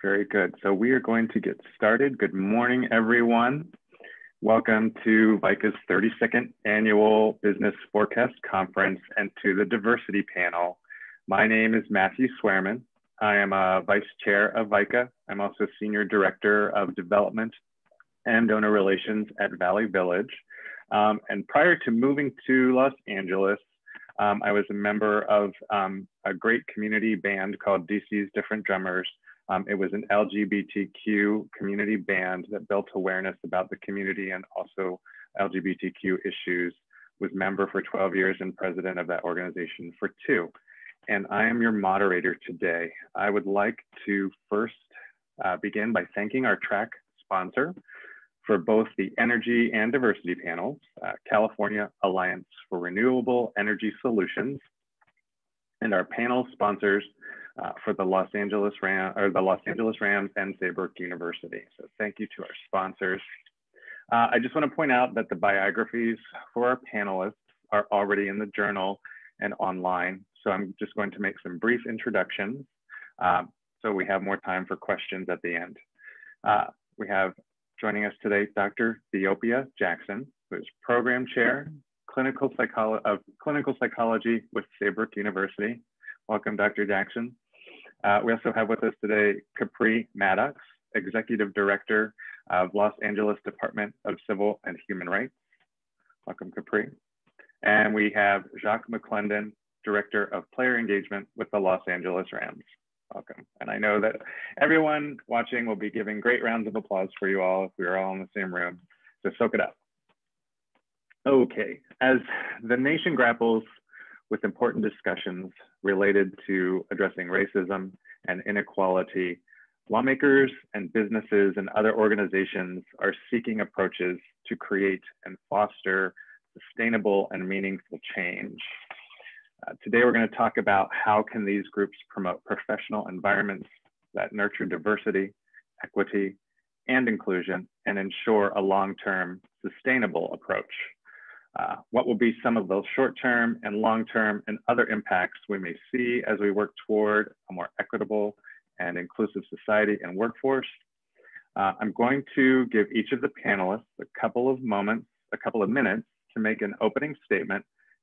Very good. So we are going to get started. Good morning, everyone. Welcome to VICA's 32nd Annual Business Forecast Conference and to the Diversity Panel. My name is Matthew Swearman. I am a Vice Chair of VICA. I'm also Senior Director of Development and Donor Relations at Valley Village. And prior to moving to Los Angeles, I was a member of a great community band called DC's Different Drummers. It was an LGBTQ community band that built awareness about the community and also LGBTQ issues. Was member for 12 years and president of that organization for 2. And I am your moderator today. I would like to first begin by thanking our track sponsor for both the energy and diversity panels, California Alliance for Renewable Energy Solutions, and our panel sponsors for the Los Angeles Rams and Saybrook University. So thank you to our sponsors. I just want to point out that the biographies for our panelists are already in the journal and online. So I'm just going to make some brief introductions so we have more time for questions at the end. We have joining us today, Dr. Theopia Jackson, who is Program Chair, Clinical Psychology with Saybrook University. Welcome, Dr. Jackson. We also have with us today Capri Maddox, Executive Director of Los Angeles Department of Civil and Human Rights. Welcome, Capri. And we have Jacques McClendon, Director of Player Engagement with the Los Angeles Rams. Welcome. And I know that everyone watching will be giving great rounds of applause for you all if we are all in the same room. So soak it up. Okay, as the nation grapples with important discussions related to addressing racism and inequality, lawmakers and businesses and other organizations are seeking approaches to create and foster sustainable and meaningful change. Today, we're going to talk about how can these groups promote professional environments that nurture diversity, equity, and inclusion, and ensure a long-term sustainable approach. What will be some of those short-term and long-term and other impacts we may see as we work toward a more equitable and inclusive society and workforce? I'm going to give each of the panelists a couple of minutes to make an opening statement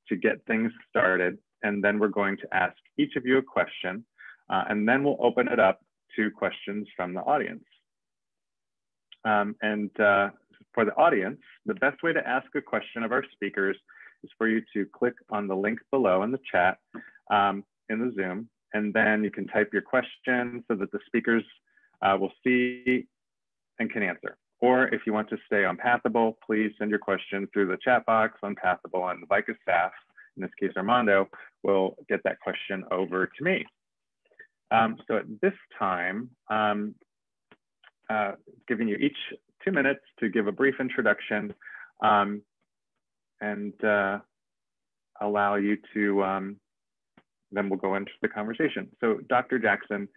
to get things started. And then we're going to ask each of you a question, and then we'll open it up to questions from the audience. For the audience, the best way to ask a question of our speakers is for you to click on the link below in the chat in the Zoom, and then you can type your question so that the speakers will see and can answer. Or if you want to stay on Pathable, please send your question through the chat box on Pathable, and the VICA staff, in this case Armando, will get that question over to me. So at this time, giving you each 2 minutes to give a brief introduction and allow you to, then we'll go into the conversation. So Dr. Jackson,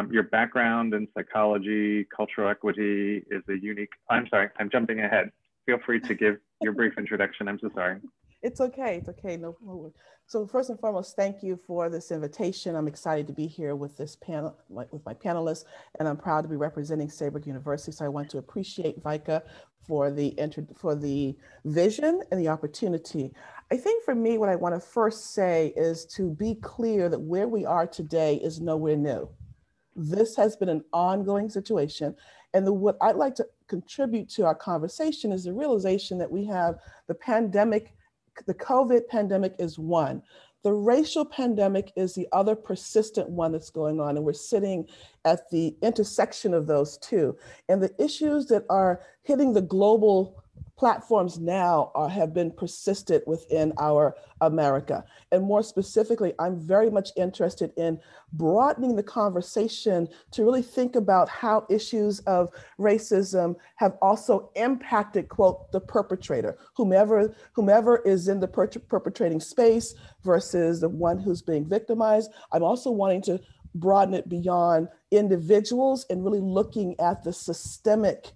your background in psychology, cultural equity is a unique, I'm sorry, I'm jumping ahead. Feel free to give your brief introduction. I'm so sorry. It's okay, no problem. So first and foremost, thank you for this invitation. I'm excited to be here with this panel, with my panelists, and I'm proud to be representing Saybrook University. So I want to appreciate VICA for the vision and the opportunity. I think for me, what I want to first say is to be clear that where we are today is nowhere new. This has been an ongoing situation. And what I'd like to contribute to our conversation is the realization that we have the pandemic. The COVID pandemic is one. The racial pandemic is the other persistent one that's going on. And we're sitting at the intersection of those two. And the issues that are hitting the global platforms now have been persistent within our America. And more specifically, I'm very much interested in broadening the conversation to really think about how issues of racism have also impacted, quote, the perpetrator, whomever is in the perpetrating space versus the one who's being victimized. I'm also wanting to broaden it beyond individuals and really looking at the systemic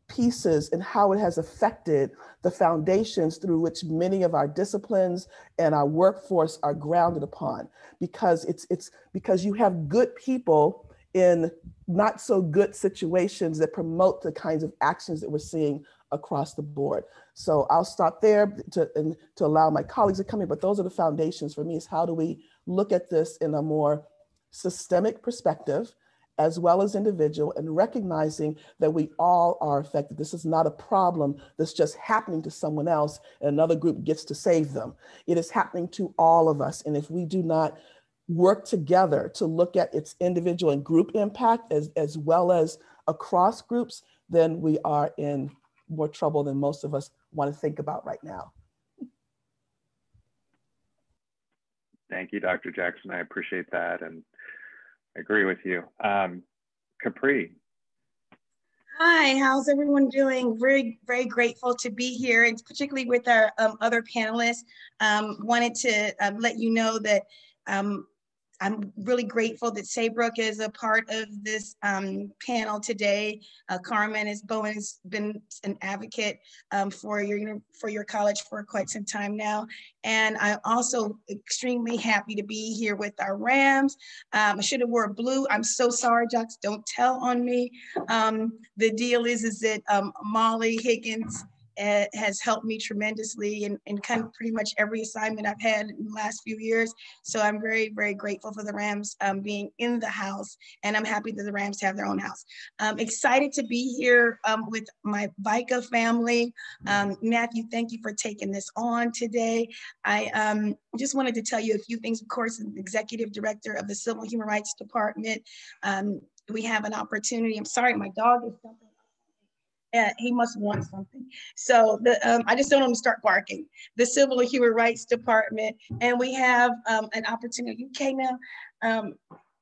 pieces and how it has affected the foundations through which many of our disciplines and our workforce are grounded upon. Because it's because you have good people in not so good situations that promote the kinds of actions that we're seeing across the board. So I'll stop there to allow my colleagues to come in, but those are the foundations for me, is how do we look at this in a more systemic perspective, as well as individual, and recognizing that we all are affected. This is not a problem that's just happening to someone else and another group gets to save them. It is happening to all of us. And if we do not work together to look at its individual and group impact as well as across groups, then we are in more trouble than most of us want to think about right now. Thank you, Dr. Jackson. I appreciate that and I agree with you. Capri. Hi, how's everyone doing? Very, very grateful to be here, and particularly with our other panelists. Wanted to let you know that I'm really grateful that Saybrook is a part of this panel today. Carmen has been an advocate for your college for quite some time now. And I'm also extremely happy to be here with our Rams. I should have wore blue. I'm so sorry, Jacques, don't tell on me. The deal is that Molly Higgins has helped me tremendously in kind of pretty much every assignment I've had in the last few years. So I'm very, very grateful for the Rams being in the house, and I'm happy that the Rams have their own house. Excited to be here with my VICA family. Matthew, thank you for taking this on today. I just wanted to tell you a few things. Of course, I'm executive director of the Civil Human Rights Department. We have an opportunity. I'm sorry, my dog is jumping. He must want something. So I just don't want him to start barking. The Civil and Human Rights Department, and we have an opportunity. Okay, now,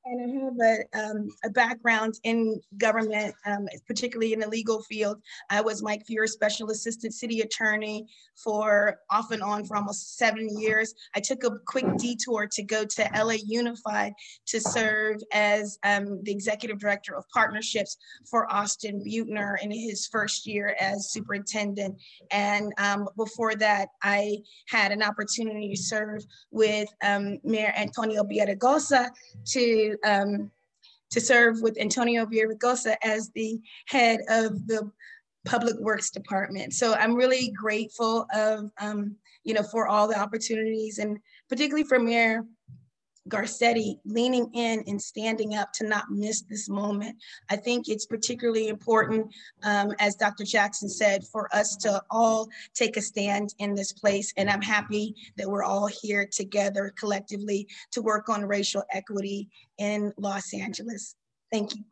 and I have a background in government, particularly in the legal field. I was Mike Fuhr's special assistant city attorney for off and on for almost 7 years. I took a quick detour to go to LA Unified to serve as the executive director of partnerships for Austin Buettner in his first year as superintendent. And before that, I had an opportunity to serve with Mayor Antonio Villaraigosa to serve with Antonio Villaraigosa as the head of the Public Works Department. So I'm really grateful of, for all the opportunities, and particularly for Mayor Garcetti leaning in and standing up to not miss this moment. I think it's particularly important, as Dr. Jackson said, for us to all take a stand in this place. And I'm happy that we're all here together collectively to work on racial equity in Los Angeles. Thank you.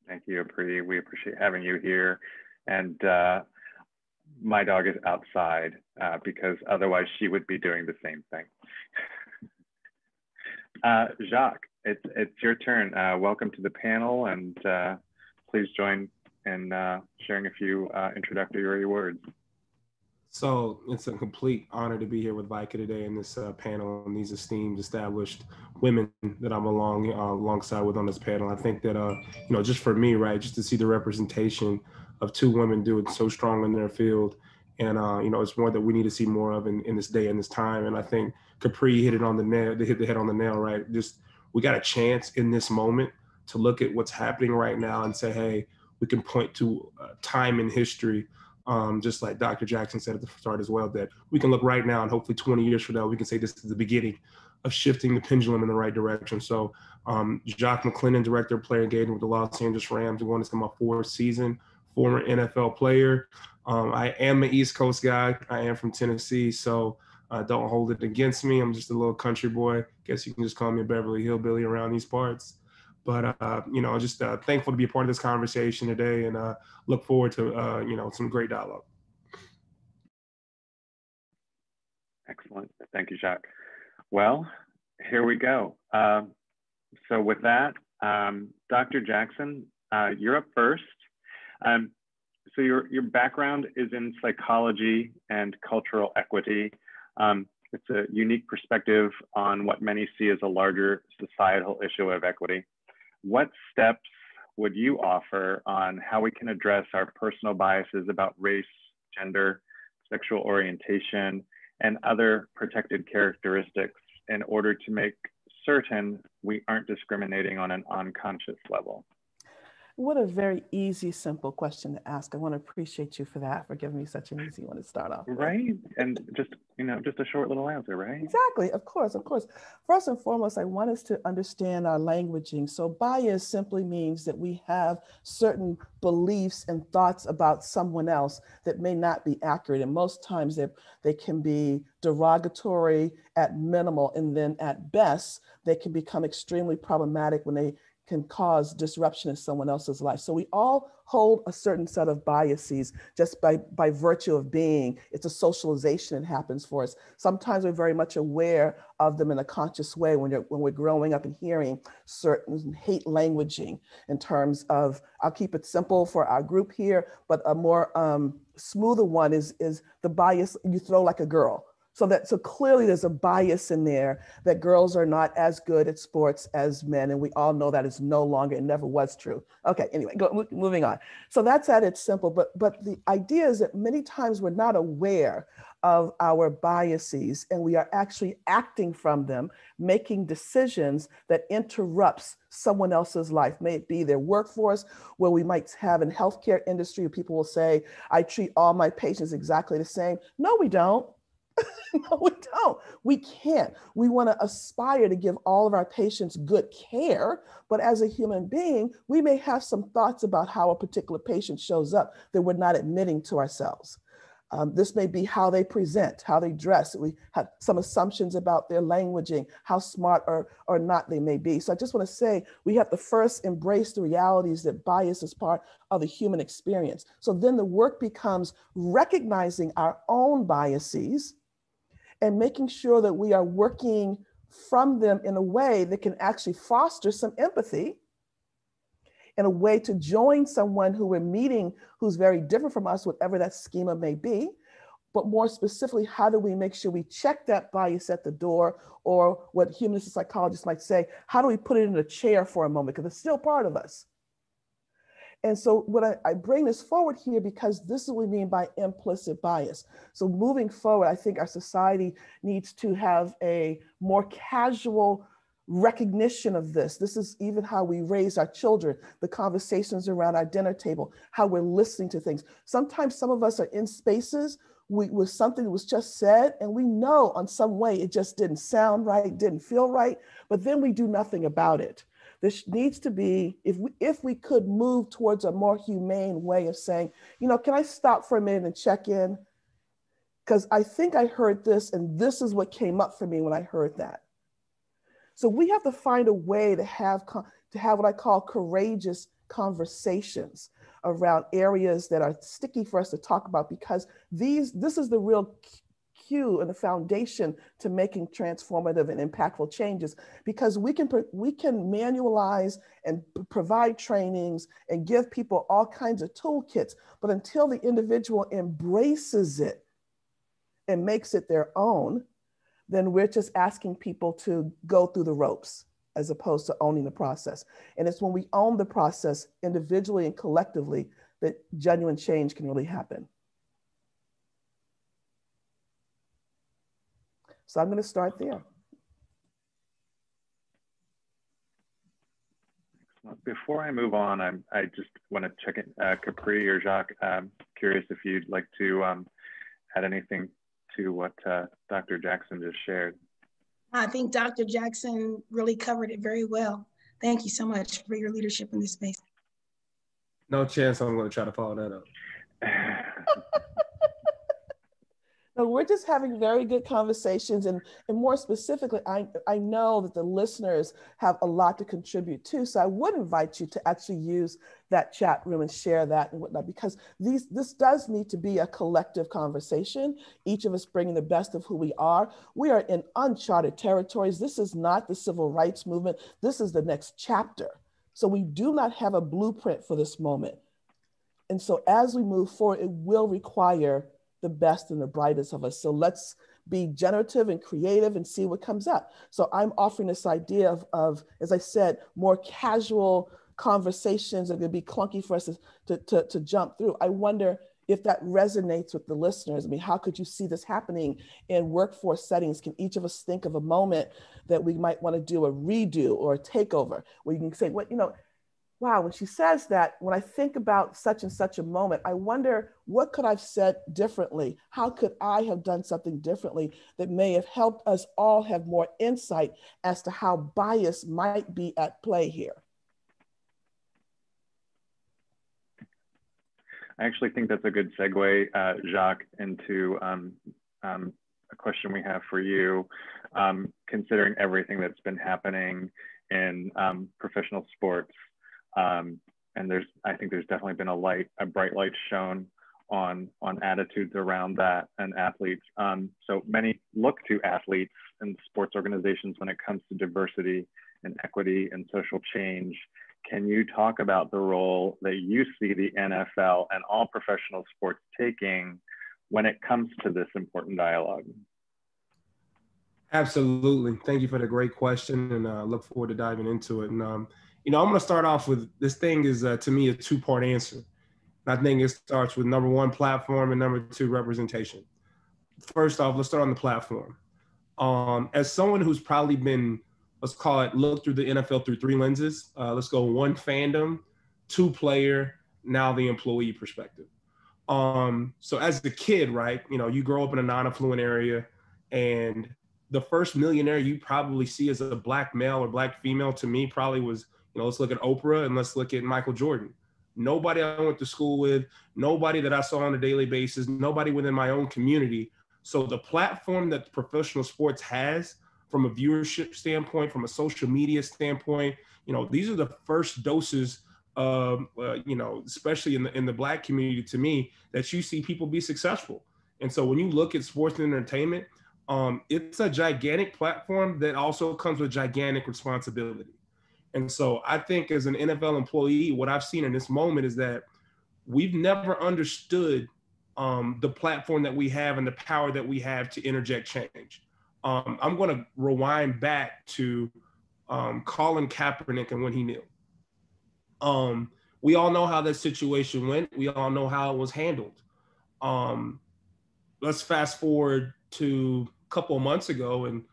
Thank you, Capri. We appreciate having you here. And my dog is outside because otherwise she would be doing the same thing. Jacques, it's your turn. Welcome to the panel, and please join in sharing a few introductory words. So it's a complete honor to be here with VICA today in this panel and these esteemed, established women that I'm alongside with on this panel. I think that, just for me, right, just to see the representation of two women do it so strong in their field. And, it's more that we need to see more of in this day and this time. And I think Capri hit it on the nail, they hit the head on the nail, right? Just, we got a chance in this moment to look at what's happening right now and say, hey, we can point to time in history, just like Dr. Jackson said at the start as well, that we can look right now and hopefully 20 years from now, we can say this is the beginning of shifting the pendulum in the right direction. So Jacques McClendon, Director of Player Engagement with the Los Angeles Rams, going into my 4th season, former NFL player. I am an East Coast guy. I am from Tennessee, so don't hold it against me. I'm just a little country boy. Guess you can just call me a Beverly Hillbilly around these parts. But, just thankful to be a part of this conversation today, and look forward to, some great dialogue. Excellent. Thank you, Jacques. Well, here we go. So with that, Dr. Jackson, you're up first. So your background is in psychology and cultural equity. It's a unique perspective on what many see as a larger societal issue of equity. What steps would you offer on how we can address our personal biases about race, gender, sexual orientation, and other protected characteristics in order to make certain we aren't discriminating on an unconscious level? What a very easy, simple question to ask. I want to appreciate you for that, for giving me such an easy one to start off with. Right? And just, just a short little answer, right? Exactly, of course, of course. First and foremost, I want us to understand our languaging. So bias simply means that we have certain beliefs and thoughts about someone else that may not be accurate. And most times they can be derogatory at minimal, and then at best, they can become extremely problematic when they can cause disruption in someone else's life. So we all hold a certain set of biases just by virtue of being. It's a socialization that happens for us. Sometimes we're very much aware of them in a conscious way when we're growing up and hearing certain hate languaging in terms of, I'll keep it simple for our group here, but a more smoother one is the bias, you throw like a girl. So clearly there's a bias in there that girls are not as good at sports as men. And we all know that is no longer, it never was true. Okay, anyway, moving on. So that's at its simple, but the idea is that many times we're not aware of our biases and we are actually acting from them, making decisions that interrupts someone else's life. May it be their workforce, where we might have in healthcare industry, where people will say, I treat all my patients exactly the same. No, we don't. No, we don't. We can't. We want to aspire to give all of our patients good care, but as a human being, we may have some thoughts about how a particular patient shows up that we're not admitting to ourselves. This may be how they present, how they dress. We have some assumptions about their languaging, how smart or not they may be. So I just want to say, we have to first embrace the realities that bias is part of the human experience. So then the work becomes recognizing our own biases and making sure that we are working from them in a way that can actually foster some empathy, in a way to join someone who we're meeting who's very different from us, whatever that schema may be. But more specifically, how do we make sure we check that bias at the door, or what humanist and psychologists might say, how do we put it in a chair for a moment, because it's still part of us. And so what I bring this forward here because this is what we mean by implicit bias. So moving forward, I think our society needs to have a more casual recognition of this. This is even how we raise our children, the conversations around our dinner table, how we're listening to things. Sometimes some of us are in spaces with something that was just said, and we know on some way it just didn't sound right, didn't feel right, but then we do nothing about it. This needs to be, if we could move towards a more humane way of saying, can I stop for a minute and check in? Because I think I heard this, and this is what came up for me when I heard that. So we have to find a way to have what I call courageous conversations around areas that are sticky for us to talk about, because this is the real cue and the foundation to making transformative and impactful changes, because we can manualize and provide trainings and give people all kinds of toolkits, but until the individual embraces it and makes it their own, then we're just asking people to go through the ropes as opposed to owning the process. And it's when we own the process individually and collectively that genuine change can really happen. So I'm going to start there. Before I move on, I just want to check in, Capri or Jacques, curious if you'd like to add anything to what Dr. Jackson just shared. I think Dr. Jackson really covered it very well. Thank you so much for your leadership in this space. No chance I'm going to try to follow that up. No, we're just having very good conversations, and more specifically, I know that the listeners have a lot to contribute too. So I would invite you to actually use that chat room and share that and whatnot, because this does need to be a collective conversation. Each of us bringing the best of who we are. We are in uncharted territories. This is not the civil rights movement. This is the next chapter. So we do not have a blueprint for this moment. And so as we move forward, it will require the best and the brightest of us. So let's be generative and creative and see what comes up. So I'm offering this idea of, as I said, more casual conversations that are going to be clunky for us to jump through. I wonder if that resonates with the listeners. I mean, how could you see this happening in workforce settings? Can each of us think of a moment that we might want to do a redo or a takeover, where you can say, what, wow, when she says that, when I think about such and such a moment, I wonder, what could I have said differently? How could I have done something differently that may have helped us all have more insight as to how bias might be at play here? I actually think that's a good segue, Jacques, into a question we have for you. Considering everything that's been happening in professional sports, and I think there's definitely been a bright light shown on attitudes around that and athletes. So many look to athletes and sports organizations when it comes to diversity and equity and social change. Can you talk about the role that you see the NFL and all professional sports taking when it comes to this important dialogue? Absolutely. Thank you for the great question, and look forward to diving into it. And, I'm going to start off with, this thing is, to me, a two-part answer. And I think it starts with number one, platform, and number two, representation. First off, let's start on the platform. As someone who's probably been, let's call it, look through the NFL through three lenses. Let's go one, fandom, two, player, now the employee perspective. So as the kid, right, you grow up in a non-affluent area, and the first millionaire you probably see as a Black male or Black female, to me, probably was, let's look at Oprah and let's look at Michael Jordan. Nobody I went to school with, nobody that I saw on a daily basis, nobody within my own community. So the platform that professional sports has, from a viewership standpoint, from a social media standpoint, these are the first doses of, especially in the Black community, to me, that you see people be successful. And so when you look at sports and entertainment, it's a gigantic platform that also comes with gigantic responsibility. And so I think as an NFL employee, what I've seen in this moment is that we've never understood the platform that we have and the power that we have to interject change. I'm going to rewind back to Colin Kaepernick and when he kneeled. We all know how that situation went. We all know how it was handled. Let's fast forward to a couple of months ago, and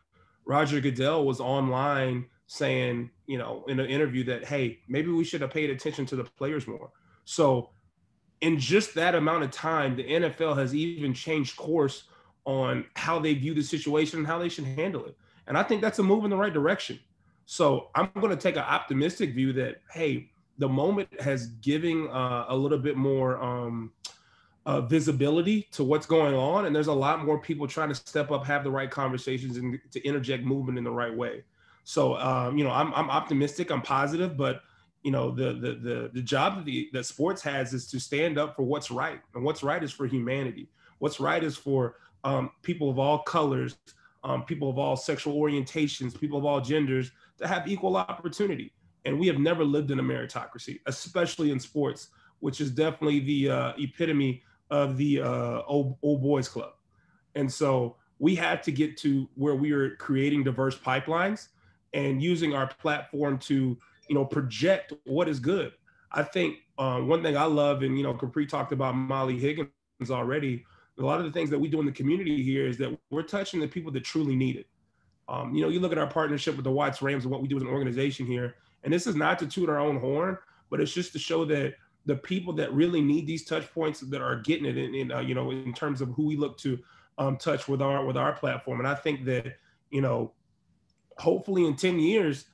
Roger Goodell was online saying, in an interview that, hey, maybe we should have paid attention to the players more. So in just that amount of time, the NFL has even changed course on how they view the situation and how they should handle it. And I think that's a move in the right direction. So I'm going to take an optimistic view that, hey, the moment has given a little bit more visibility to what's going on. And there's a lot more people trying to step up, have the right conversations, and to interject movement in the right way. So, I'm optimistic, I'm positive, but the job that sports has is to stand up for what's right. And what's right is for humanity. What's right is for people of all colors, people of all sexual orientations, people of all genders, to have equal opportunity. And we have never lived in a meritocracy, especially in sports, which is definitely the epitome of the old boys club. And so we have to get to where we are creating diverse pipelines and using our platform to, project what is good. I think one thing I love, and, Capri talked about Molly Higgins already, a lot of the things that we do in the community here is that we're touching the people that truly need it. You look at our partnership with the Watts Rams and what we do as an organization here, and this is not to toot our own horn, but it's just to show that the people that really need these touch points that are getting it in terms of who we look to touch with our platform. And I think that, hopefully in 10 years,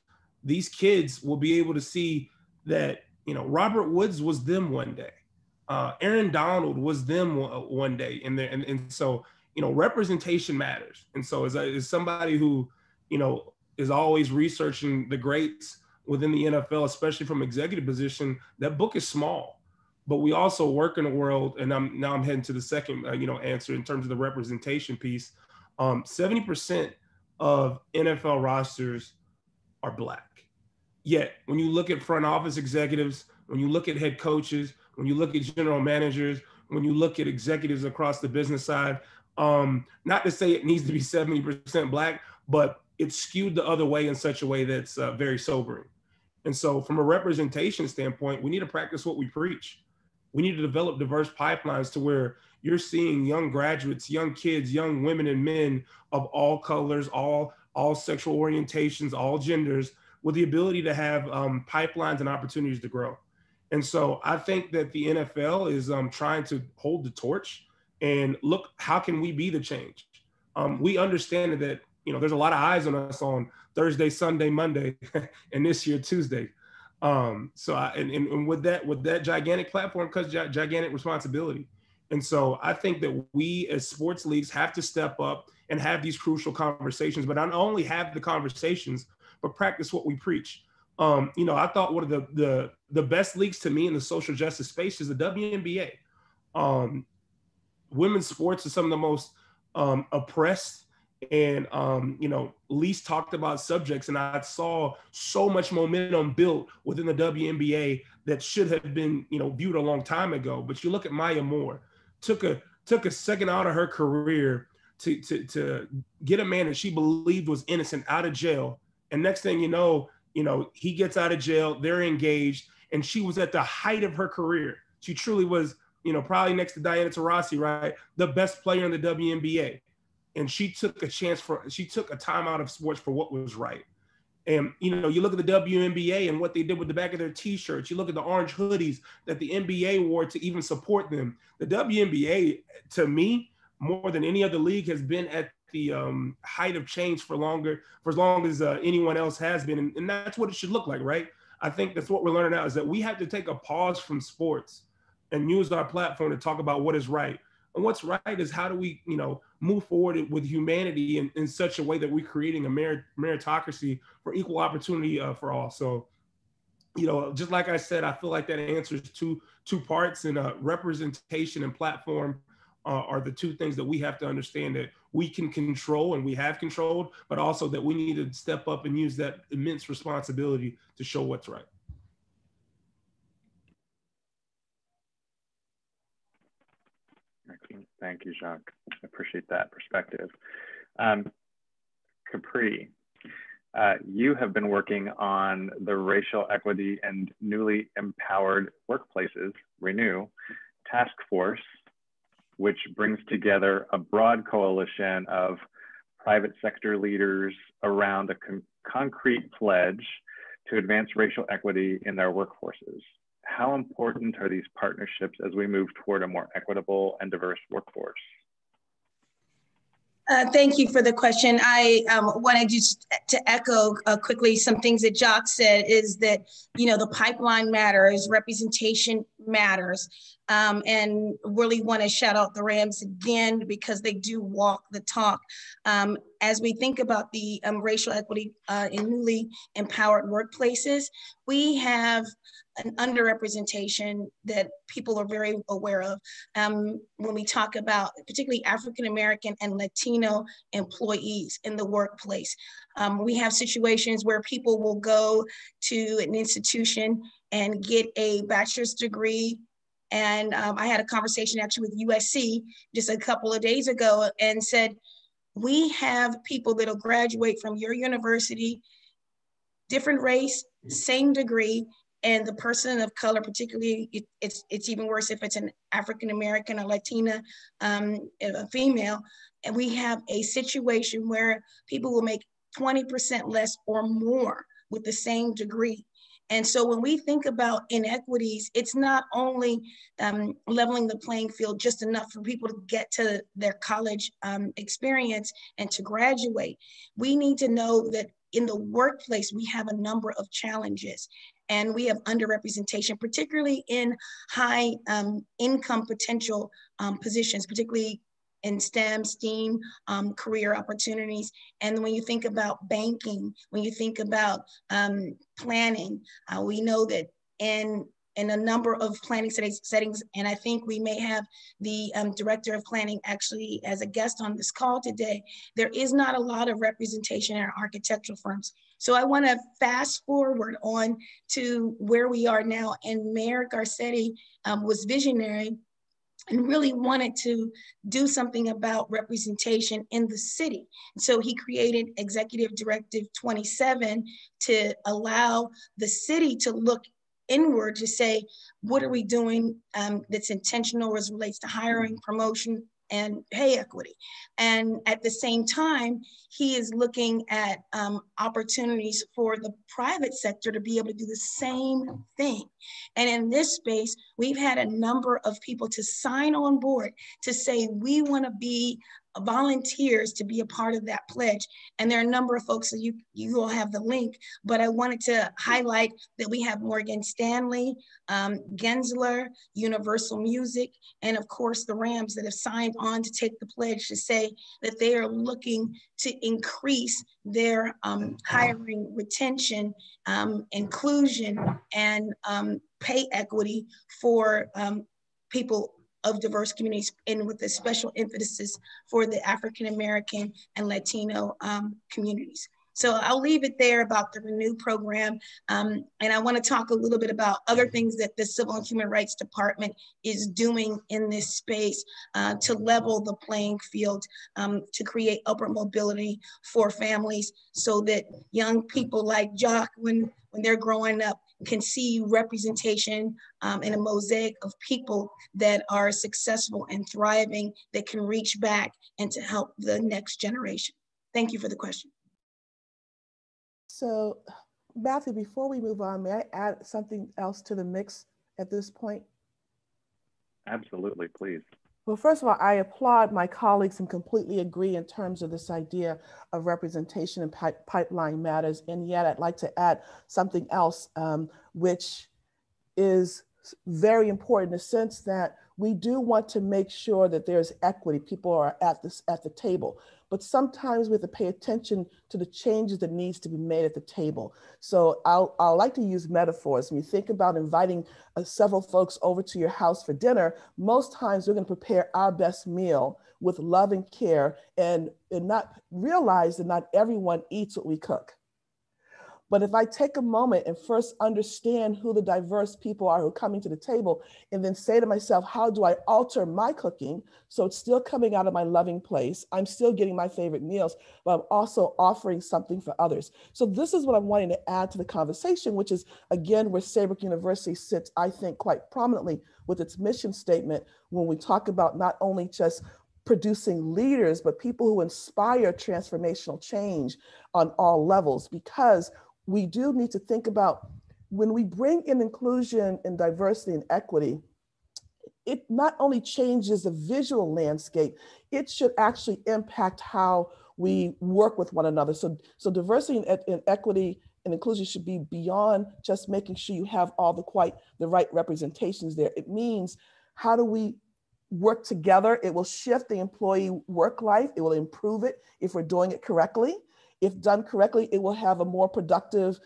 these kids will be able to see that, Robert Woods was them one day. Aaron Donald was them one day. And so, representation matters. And so as somebody who, is always researching the greats within the NFL, especially from executive position, that book is small, but we also work in a world, and I'm heading to the second, answer in terms of the representation piece. 70% of NFL rosters are Black. Yet when you look at front office executives, when you look at head coaches, when you look at general managers, when you look at executives across the business side, not to say it needs to be 70% Black, but it's skewed the other way in such a way that's very sobering. And so from a representation standpoint, we need to practice what we preach. We need to develop diverse pipelines to where you're seeing young graduates, young kids, young women and men of all colors, all sexual orientations, all genders, with the ability to have pipelines and opportunities to grow. And so I think that the NFL is trying to hold the torch and look, how can we be the change? We understand that, you know, there's a lot of eyes on us on Thursday, Sunday, Monday, and this year, Tuesday. And with that gigantic platform comes gigantic responsibility. And so I think that we as sports leagues have to step up and have these crucial conversations, but not only have the conversations, but practice what we preach. You know, I thought one of the best leagues to me in the social justice space is the WNBA. Women's sports are some of the most oppressed and you know, least talked about subjects. And I saw so much momentum built within the WNBA that should have been, you know, viewed a long time ago. But you look at Maya Moore, took a second out of her career to get a man that she believed was innocent out of jail. And next thing you know, he gets out of jail, they're engaged, and she was at the height of her career. She truly was, you know, probably next to Diana Taurasi, right? The best player in the WNBA. And she took a time out of sports for what was right. And, you know, you look at the WNBA and what they did with the back of their t-shirts. You look at the orange hoodies that the NBA wore to even support them. The WNBA, to me, more than any other league, has been at the height of change for as long as anyone else has been. And that's what it should look like, right? I think that's what we're learning now, is that we have to take a pause from sports and use our platform to talk about what is right. And what's right is, how do we, you know, move forward with humanity in such a way that we're creating a meritocracy for equal opportunity for all. So, you know, just like I said, I feel like that answers two parts, and representation and platform are the two things that we have to understand that we can control and we have controlled, but also that we need to step up and use that immense responsibility to show what's right. Excellent. Thank you, Jacques. I appreciate that perspective. Capri, you have been working on the Racial Equity and Newly Empowered Workplaces, RENEW, task force, which brings together a broad coalition of private sector leaders around a concrete pledge to advance racial equity in their workforces. How important are these partnerships as we move toward a more equitable and diverse workforce? Thank you for the question. I wanted just to echo quickly some things that Jacques said, is that, you know, the pipeline matters, representation matters, and really want to shout out the Rams again, because they do walk the talk. As we think about the racial equity in newly empowered workplaces, we have an underrepresentation that people are very aware of when we talk about particularly African-American and Latino employees in the workplace. We have situations where people will go to an institution and get a bachelor's degree. And I had a conversation actually with USC just a couple of days ago and said, we have people that'll graduate from your university, different race, same degree, and the person of color, particularly, it's even worse if it's an African-American or Latina a female. And we have a situation where people will make 20% less or more with the same degree. And so when we think about inequities, it's not only leveling the playing field just enough for people to get to their college experience and to graduate. We need to know that in the workplace, we have a number of challenges, and we have underrepresentation, particularly in high income potential positions, particularly in STEM, STEAM, career opportunities. And when you think about banking, when you think about planning, we know that in a number of planning settings, and I think we may have the director of planning actually as a guest on this call today, there is not a lot of representation in our architectural firms. So I want to fast forward on to where we are now. And Mayor Garcetti was visionary and really wanted to do something about representation in the city. So he created Executive Directive 27 to allow the city to look inward to say, what are we doing that's intentional as relates to hiring, promotion, and pay equity? And at the same time, he is looking at opportunities for the private sector to be able to do the same thing. And in this space, we've had a number of people to sign on board to say, we want to be volunteers to be a part of that pledge. And there are a number of folks, so you will have the link, but I wanted to highlight that we have Morgan Stanley, Gensler, Universal Music, and of course the Rams that have signed on to take the pledge to say that they are looking to increase their hiring, retention, inclusion, and pay equity for people of diverse communities, and with a special emphasis for the African-American and Latino communities. So I'll leave it there about the Renew program. And I want to talk a little bit about other things that the Civil and Human Rights Department is doing in this space to level the playing field, to create upward mobility for families so that young people like Jacques, when they're growing up, can see representation in a mosaic of people that are successful and thriving, that can reach back and to help the next generation. Thank you for the question. So, Matthew, before we move on, may I add something else to the mix at this point? Absolutely, please. Well, first of all, I applaud my colleagues and completely agree in terms of this idea of representation in pipeline matters. And yet I'd like to add something else, which is very important in the sense that we do want to make sure that there's equity. People are at the table, but sometimes we have to pay attention to the changes that needs to be made at the table. So I'll like to use metaphors. When you think about inviting several folks over to your house for dinner, most times we're going to prepare our best meal with love and care and not realize that not everyone eats what we cook. But if I take a moment and first understand who the diverse people are who are coming to the table, and then say to myself, how do I alter my cooking so it's still coming out of my loving place? I'm still getting my favorite meals, but I'm also offering something for others. So this is what I'm wanting to add to the conversation, which is, again, where Saybrook University sits, I think, quite prominently with its mission statement when we talk about not only just producing leaders, but people who inspire transformational change on all levels, because we do need to think about when we bring in inclusion and diversity and equity, it not only changes the visual landscape, it should actually impact how we work with one another. So diversity and equity and inclusion should be beyond just making sure you have all the right representations there. It means, how do we work together? It will shift the employee work life. It will improve it if we're doing it correctly. If done correctly, it will have a more productive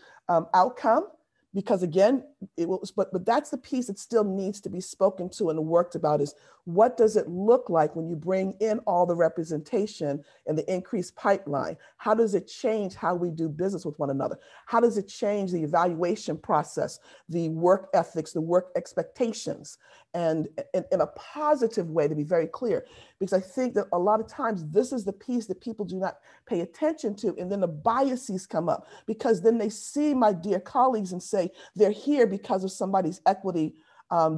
outcome, because again, it will, but that's the piece that still needs to be spoken to and worked about, is what does it look like when you bring in all the representation and the increased pipeline? How does it change how we do business with one another? How does it change the evaluation process, the work ethics, the work expectations, and in a positive way, to be very clear? Because I think that a lot of times this is the piece that people do not pay attention to, and then the biases come up, because then they see my dear colleagues and say they're here because of somebody's equity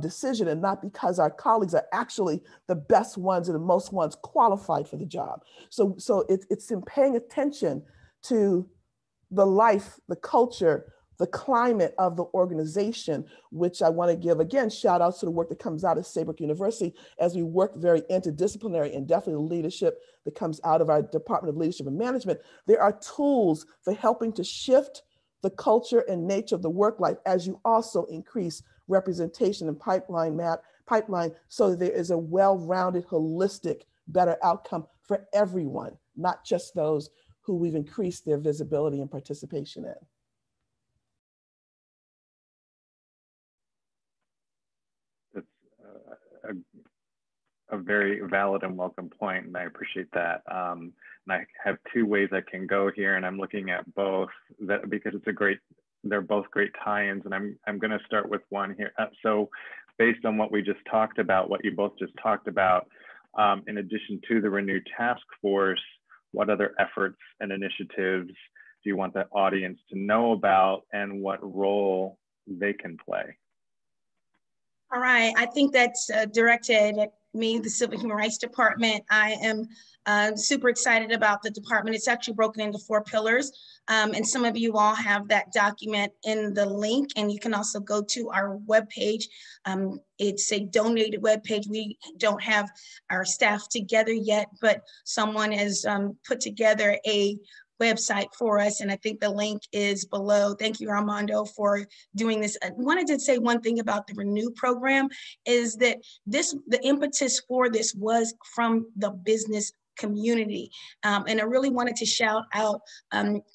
decision, and not because our colleagues are actually the best ones and the most ones qualified for the job. So it's in paying attention to the life, the culture, the climate of the organization, which I want to give, again, shout outs to the work that comes out of Saybrook University as we work very interdisciplinary, and definitely the leadership that comes out of our Department of Leadership and Management. There are tools for helping to shift the culture and nature of the work life as you also increase representation and pipeline, so that there is a well-rounded, holistic, better outcome for everyone, not just those who we've increased their visibility and participation in. That's a very valid and welcome point, and I appreciate that. And I have two ways I can go here, and I'm looking at both that because they're both great tie-ins, and I'm going to start with one here. So based on what we just talked about, what you both just talked about, in addition to the Renew Task Force, what other efforts and initiatives do you want the audience to know about, and what role they can play? All right, I think that's directed at me, the Civil Human Rights Department. I am super excited about the department. It's actually broken into 4 pillars. And some of you all have that document in the link, and you can also go to our webpage. It's a donated webpage. We don't have our staff together yet, but someone has put together a website for us, and I think the link is below. Thank you, Armando, for doing this. I wanted to say one thing about the Renew program is that the impetus for this was from the business community. And I really wanted to shout out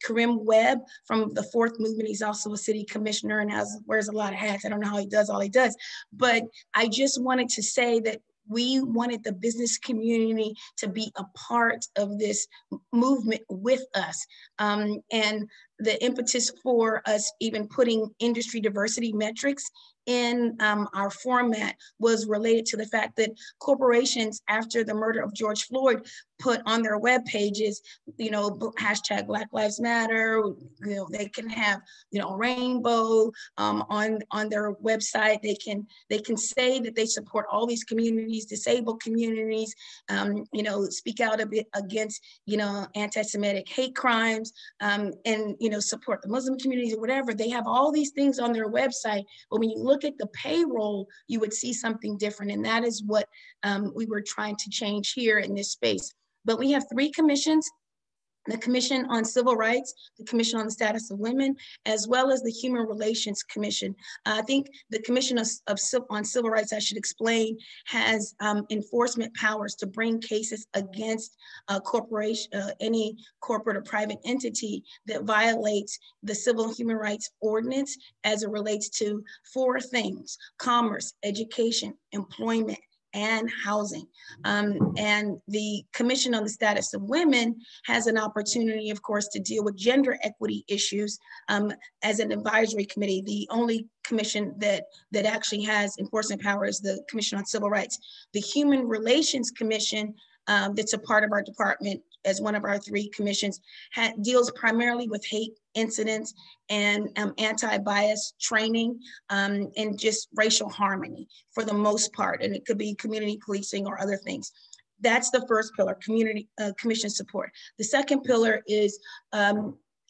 Karim Webb from the Fourth Movement. He's also a city commissioner and wears a lot of hats. I don't know how he does all he does, but I just wanted to say that we wanted the business community to be a part of this movement with us. And the impetus for us even putting industry diversity metrics in our format was related to the fact that corporations, after the murder of George Floyd, put on their web pages, hashtag Black Lives Matter. They can have, rainbow on their website. They can say that they support all these communities, disabled communities. Speak out a bit against, anti-Semitic hate crimes, and support the Muslim communities or whatever. They have all these things on their website, but when you look at the payroll, you would see something different, and that is what we were trying to change here in this space. But we have 3 commissions: the Commission on Civil Rights, the Commission on the Status of Women, as well as the Human Relations Commission. I think the Commission on Civil Rights, I should explain, has enforcement powers to bring cases against a corporation, any corporate or private entity that violates the Civil and Human Rights Ordinance as it relates to 4 things: commerce, education, employment, and housing. And the Commission on the Status of Women has an opportunity, of course, to deal with gender equity issues as an advisory committee. The only commission that actually has enforcement power is the Commission on Civil Rights. The Human Relations Commission, that's a part of our department as one of our 3 commissions, deals primarily with hate incidents and anti-bias training and just racial harmony for the most part. And it could be community policing or other things. That's the first pillar, community commission support. The second pillar is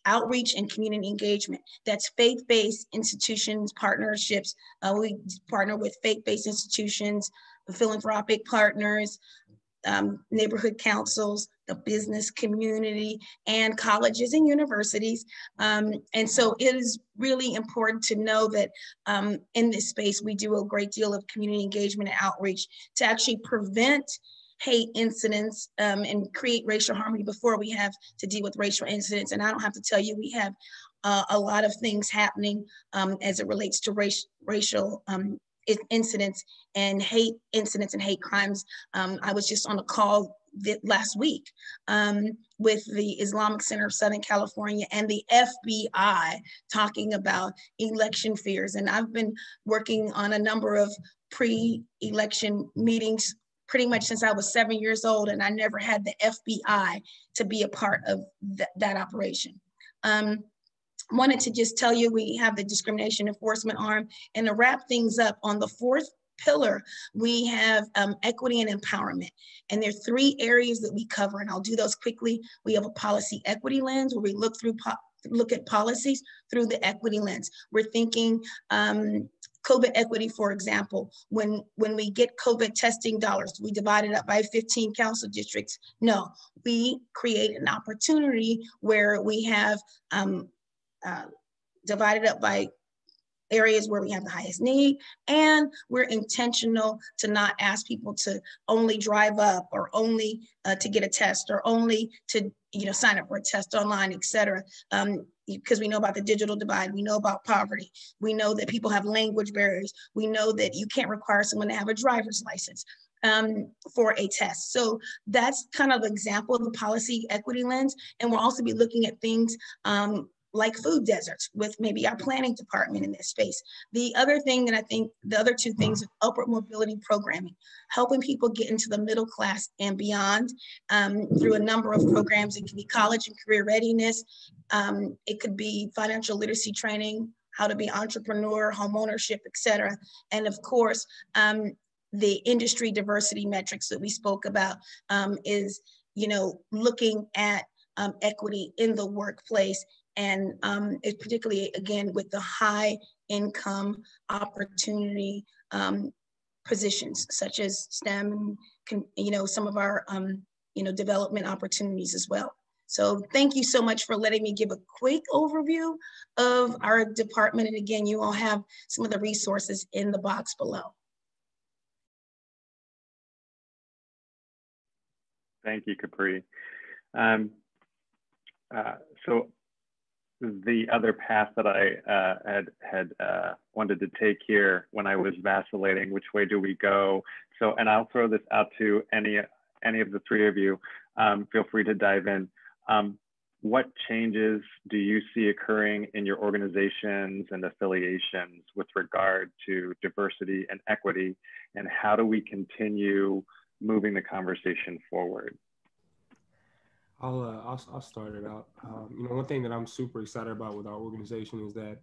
outreach and community engagement. That's faith-based institutions, partnerships. We partner with faith-based institutions, philanthropic partners, neighborhood councils, the business community, and colleges and universities. And so it is really important to know that in this space, we do a great deal of community engagement and outreach to actually prevent hate incidents and create racial harmony before we have to deal with racial incidents. And I don't have to tell you, we have a lot of things happening as it relates to racial incidents and hate incidents and hate crimes. I was just on a call last week with the Islamic Center of Southern California and the FBI talking about election fears. And I've been working on a number of pre-election meetings pretty much since I was 7 years old, and I never had the FBI to be a part of that operation. Wanted to just tell you, we have the discrimination enforcement arm, and to wrap things up on the 4th pillar, we have equity and empowerment. And there are 3 areas that we cover, and I'll do those quickly. We have a policy equity lens where we look at policies through the equity lens. We're thinking COVID equity, for example. When we get COVID testing dollars, we divide it up by 15 council districts. No, we create an opportunity where we have divided up by areas where we have the highest need, and we're intentional to not ask people to only drive up or only to get a test or only to sign up for a test online, et cetera. Because we know about the digital divide, we know about poverty, we know that people have language barriers, we know that you can't require someone to have a driver's license for a test. So that's kind of an example of the policy equity lens. And we'll also be looking at things like food deserts with maybe our planning department in this space. The other thing that I think, the other 2 things, upward mobility programming, helping people get into the middle class and beyond through a number of programs. It could be college and career readiness. It could be financial literacy training, how to be entrepreneur, home ownership, et cetera. And of course, the industry diversity metrics that we spoke about is, looking at equity in the workplace, and it particularly, again, with the high income opportunity positions such as STEM and some of our development opportunities as well. So thank you so much for letting me give a quick overview of our department. And again, you all have some of the resources in the box below. Thank you, Capri. So the other path that I had wanted to take here when I was vacillating, which way do we go? So, and I'll throw this out to any of the three of you. Feel free to dive in. What changes do you see occurring in your organizations and affiliations with regard to diversity and equity, and how do we continue moving the conversation forward? I'll start it out. One thing that I'm super excited about with our organization is that,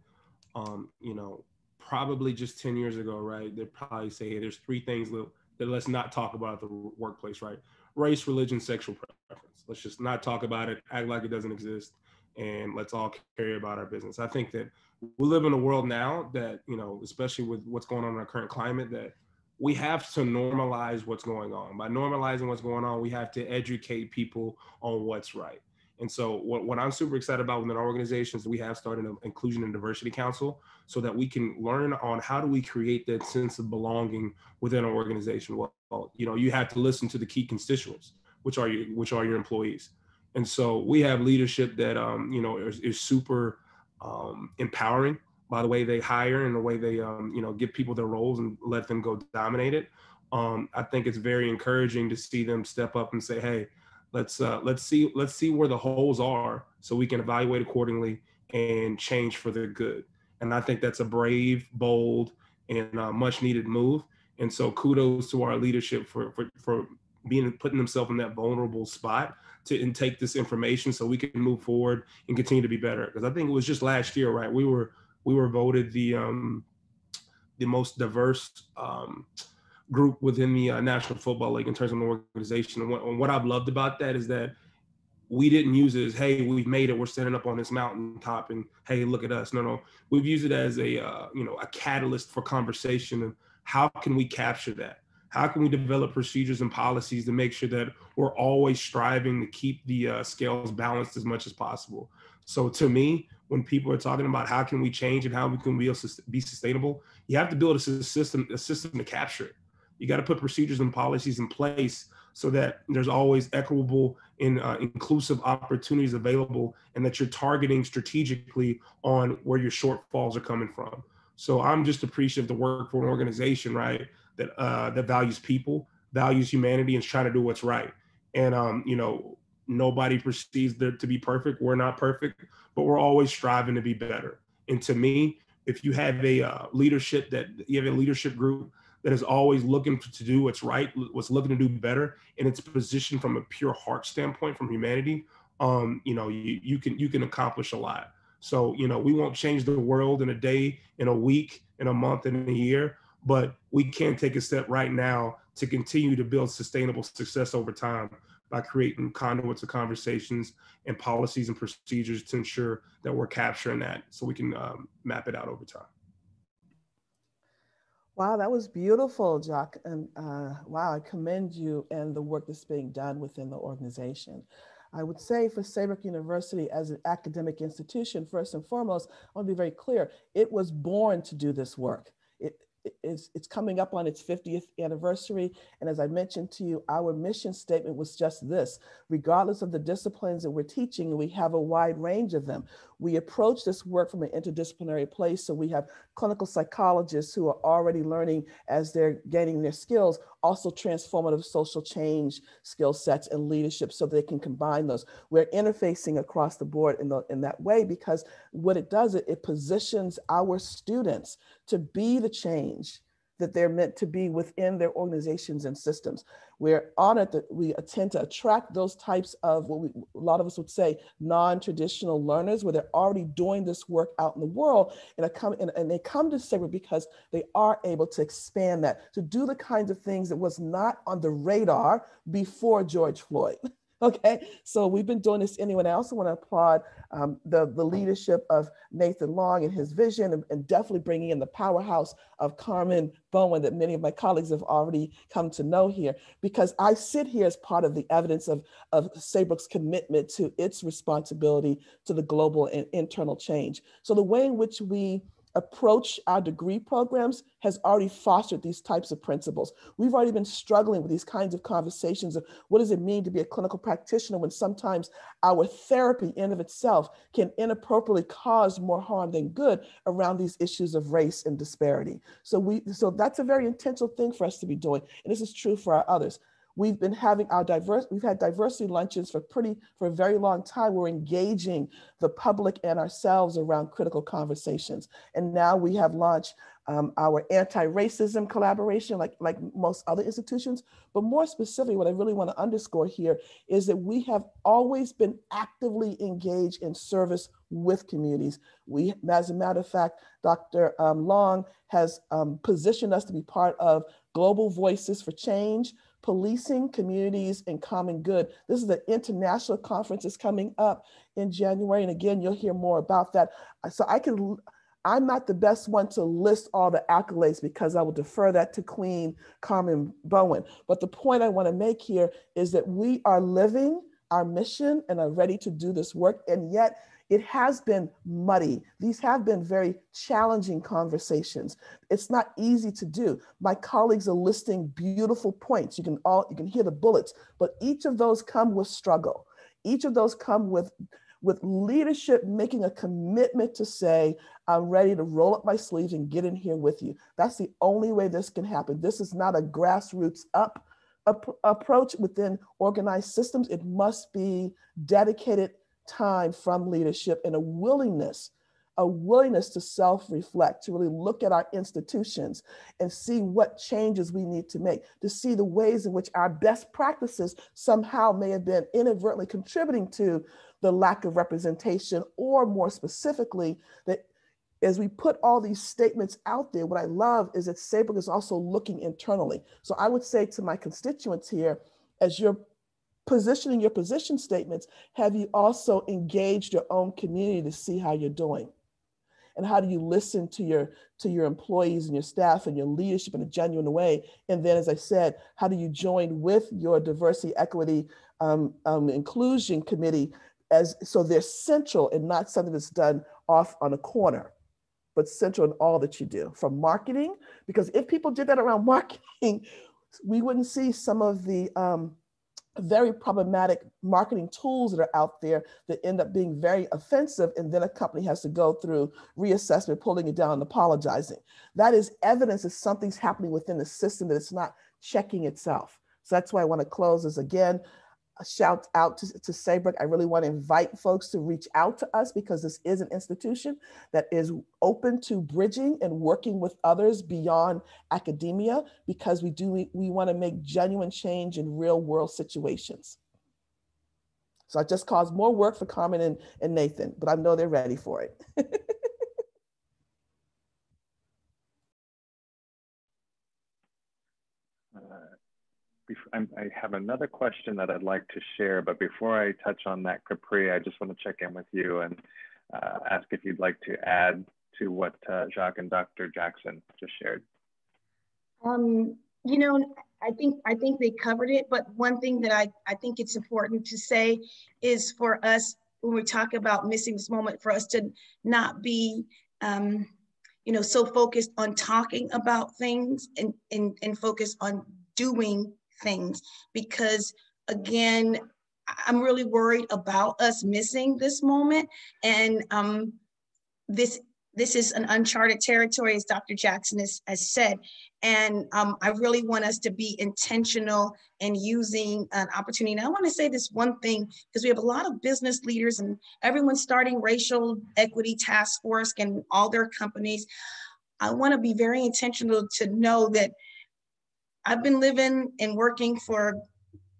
probably just 10 years ago, right, they'd probably say, hey, there's three things that let's not talk about at the workplace, right? Race, religion, sexual preference. Let's just not talk about it, act like it doesn't exist, and let's all carry about our business. I think that we live in a world now that, especially with what's going on in our current climate, that we have to normalize what's going on. By normalizing what's going on, we have to educate people on what's right. And so what I'm super excited about within our organization is we have started an Inclusion and Diversity Council so that we can learn on how do we create that sense of belonging within our organization. Well, you have to listen to the key constituents, which are your employees. And so we have leadership that, is super empowering by the way they hire and the way they, give people their roles and let them go dominate it. I think it's very encouraging to see them step up and say, hey, let's see where the holes are so we can evaluate accordingly and change for the good. And I think that's a brave, bold, and much needed move. And so kudos to our leadership for putting themselves in that vulnerable spot and take this information so we can move forward and continue to be better. Because I think it was just last year, right? We were voted the most diverse group within the National Football League in terms of an organization. And what I've loved about that is that we didn't use it as, hey, we've made it, we're standing up on this mountaintop and hey, look at us. No, we've used it as a catalyst for conversation of how can we capture that? How can we develop procedures and policies to make sure that we're always striving to keep the scales balanced as much as possible? So to me, when people are talking about how can we change and how we can be sustainable, you have to build a system to capture it. You got to put procedures and policies in place so that there's always equitable and inclusive opportunities available, and that you're targeting strategically on where your shortfalls are coming from. So I'm just appreciative to work for an organization, right, that values people, values humanity, and is trying to do what's right. And nobody perceives there to be perfect. We're not perfect, but we're always striving to be better. And to me, if you have a leadership group that is always looking to do what's right, what's looking to do better, and it's positioned from a pure heart standpoint from humanity, you can accomplish a lot. So, we won't change the world in a day, in a week, in a month, in a year, but we can take a step right now to continue to build sustainable success over time by creating conduits of conversations and policies and procedures to ensure that we're capturing that so we can map it out over time. Wow, that was beautiful, Jacques. And wow, I commend you and the work that's being done within the organization. I would say for Saybrook University as an academic institution, first and foremost, I want to be very clear, it was born to do this work. It's coming up on its 50th anniversary. And as I mentioned to you, our mission statement was just this: regardless of the disciplines that we're teaching, and we have a wide range of them, we approach this work from an interdisciplinary place. So we have clinical psychologists who are already learning as they're gaining their skills, also transformative social change skill sets and leadership so they can combine those. We're interfacing across the board in that way, because what it does, it positions our students to be the change that they're meant to be within their organizations and systems. We're honored that we tend to attract those types of a lot of us would say non-traditional learners, where they're already doing this work out in the world, and they come to Saybrook because they are able to expand that, to do the kinds of things that was not on the radar before George Floyd. Okay, so we've been doing this anyway. And I also want to applaud the leadership of Nathan Long and his vision, and definitely bringing in the powerhouse of Carmen Bowen that many of my colleagues have already come to know here, because I sit here as part of the evidence of Saybrook's commitment to its responsibility to the global and internal change. So the way in which we approach our degree programs has already fostered these types of principles. We've already been struggling with these kinds of conversations of what does it mean to be a clinical practitioner when sometimes our therapy in of itself can inappropriately cause more harm than good around these issues of race and disparity. So that's a very intentional thing for us to be doing. And this is true for our others. We've been having we've had diversity luncheons for a very long time. We're engaging the public and ourselves around critical conversations. And now we have launched our anti-racism collaboration like most other institutions. But more specifically, what I really want to underscore here is that we have always been actively engaged in service with communities. As a matter of fact, Dr. Long has positioned us to be part of Global Voices for Change, Policing Communities and Common Good. This is the international conference that's coming up in January. And again, you'll hear more about that. So I'm not the best one to list all the accolades because I will defer that to Queen Carmen Bowen. But the point I want to make here is that we are living our mission and are ready to do this work. And yet it has been muddy. These have been very challenging conversations. It's not easy to do. My colleagues are listing beautiful points. You can hear the bullets, but each of those come with struggle. Each of those come with leadership making a commitment to say, I'm ready to roll up my sleeves and get in here with you. That's the only way this can happen. This is not a grassroots up approach within organized systems. It must be dedicated time from leadership and a willingness to self-reflect, to really look at our institutions and see what changes we need to make, to see the ways in which our best practices somehow may have been inadvertently contributing to the lack of representation, or more specifically, that as we put all these statements out there, what I love is that Saybrook is also looking internally. So I would say to my constituents here, as you're positioning your position statements, have you also engaged your own community to see how you're doing? And how do you listen to your employees and your staff and your leadership in a genuine way? And then, as I said, how do you join with your diversity, equity, inclusion committee so they're central and not something that's done off on a corner, but central in all that you do, from marketing? Because if people did that around marketing, we wouldn't see some of the very problematic marketing tools that are out there that end up being very offensive, and then a company has to go through reassessment, pulling it down and apologizing. That is evidence that something's happening within the system, that it's not checking itself. So that's why I want to close this again. A shout out to Saybrook. I really want to invite folks to reach out to us, because this is an institution that is open to bridging and working with others beyond academia, because we want to make genuine change in real world situations. So I just caused more work for Carmen and Nathan, but I know they're ready for it. I have another question that I'd like to share, but before I touch on that, Capri, I just want to check in with you and ask if you'd like to add to what Jacques and Dr. Jackson just shared. You know, I think they covered it, but one thing that I think it's important to say is for us, when we talk about missing this moment, for us to not be you know, so focused on talking about things and focus on doing things, because again, I'm really worried about us missing this moment. And this is an uncharted territory, as Dr. Jackson has said. And I really want us to be intentional and using an opportunity. And I want to say this one thing, because we have a lot of business leaders and everyone's starting racial equity task force and all their companies. I want to be very intentional to know that I've been living and working for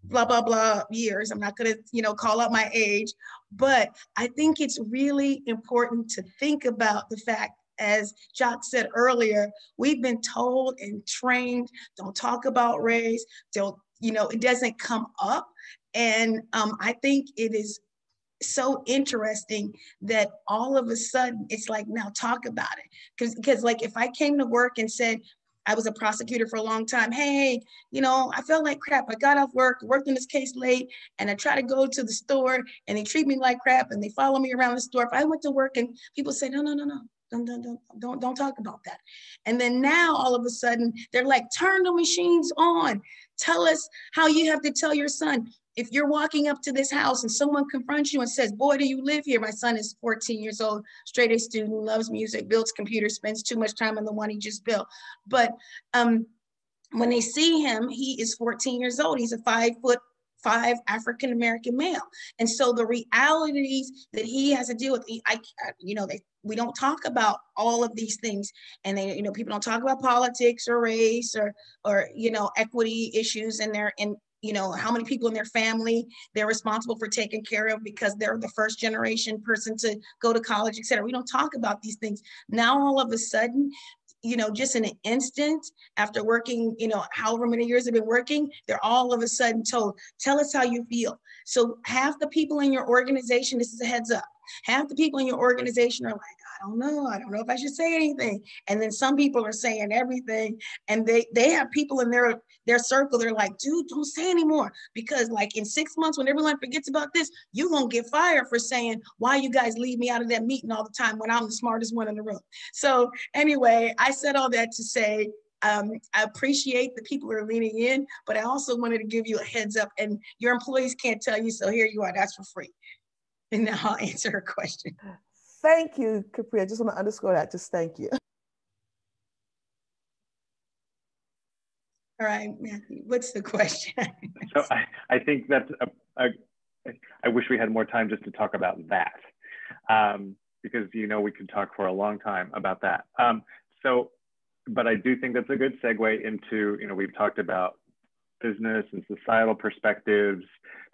blah, blah, blah years. I'm not going to, call out my age, but I think it's really important to think about the fact, as Jacques said earlier, we've been told and trained, don't talk about race, don't, it doesn't come up. And I think it is so interesting that all of a sudden it's like, now talk about it. Because like, if I came to work and said, I was a prosecutor for a long time, hey, I felt like crap. I got off work, worked on this case late, and I try to go to the store and they treat me like crap and they follow me around the store. If I went to work and people say, no, don't talk about that. And then now all of a sudden they're like, turn the machines on. Tell us how you have to tell your son. If you're walking up to this house and someone confronts you and says, boy, do you live here? My son is 14 years old, straight A student, loves music, builds computers, spends too much time on the one he just built. But when they see him, he is 14 years old. He's a 5'5" African-American male. And so the realities that he has to deal with, we don't talk about all of these things. And people don't talk about politics or race or equity issues in their, how many people in their family they're responsible for taking care of because they're the first generation person to go to college, et cetera. We don't talk about these things. Now, all of a sudden, just in an instant after working, however many years they've been working, they're all of a sudden told, tell us how you feel. So half the people in your organization, this is a heads up, half the people in your organization are like, I don't know if I should say anything. And then some people are saying everything, and they have people in their circle, they're like, dude, don't say anymore, because like in 6 months when everyone forgets about this, you're gonna get fired for saying, why you guys leave me out of that meeting all the time when I'm the smartest one in the room. So anyway, I said all that to say, I appreciate the people who are leaning in, but I also wanted to give you a heads up, and your employees can't tell you, so here you are, that's for free. And now I'll answer her question. Thank you, Capri. I just want to underscore that. Just thank you. All right, Matthew, what's the question? So I think that's I wish we had more time just to talk about that, because we could talk for a long time about that. But I do think that's a good segue into, we've talked about business and societal perspectives.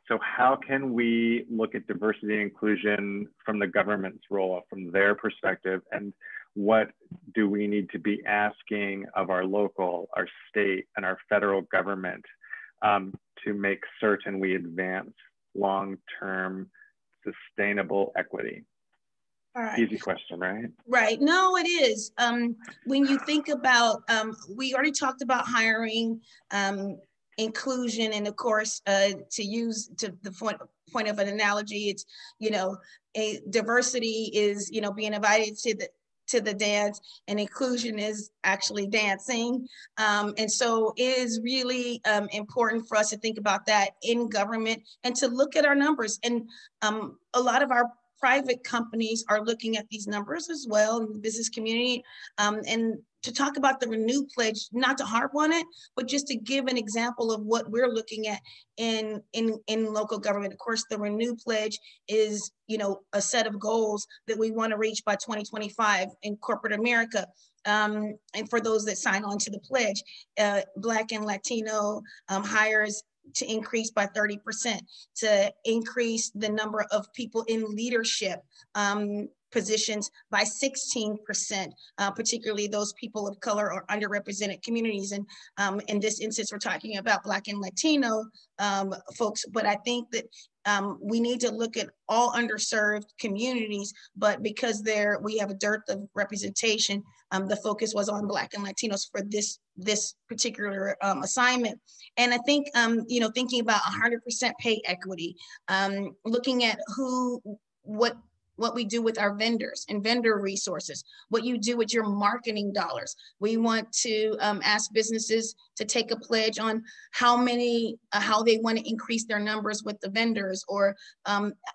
So how can we look at diversity and inclusion from the government's role, from their perspective, and what do we need to be asking of our local, our state, and our federal government to make certain we advance long-term sustainable equity? All right. Easy question, right? Right. No, it is. When you think about, we already talked about hiring, inclusion, and of course, to use to the point of an analogy, it's a diversity is being invited to the dance, and inclusion is actually dancing. And so it is really important for us to think about that in government and to look at our numbers. And a lot of our private companies are looking at these numbers as well in the business community, and to talk about the Renew Pledge, not to harp on it, but just to give an example of what we're looking at in local government. Of course, the Renew Pledge is, a set of goals that we want to reach by 2025 in corporate America. And for those that sign on to the pledge, Black and Latino hires to increase by 30%, to increase the number of people in leadership positions by 16%, particularly those people of color or underrepresented communities. And in this instance, we're talking about Black and Latino folks, but I think that we need to look at all underserved communities, but because we have a dearth of representation, the focus was on Black and Latinos for this particular assignment. And I think, thinking about 100% pay equity, looking at what we do with our vendors and vendor resources, what you do with your marketing dollars. We want to ask businesses to take a pledge on how they want to increase their numbers with the vendors, or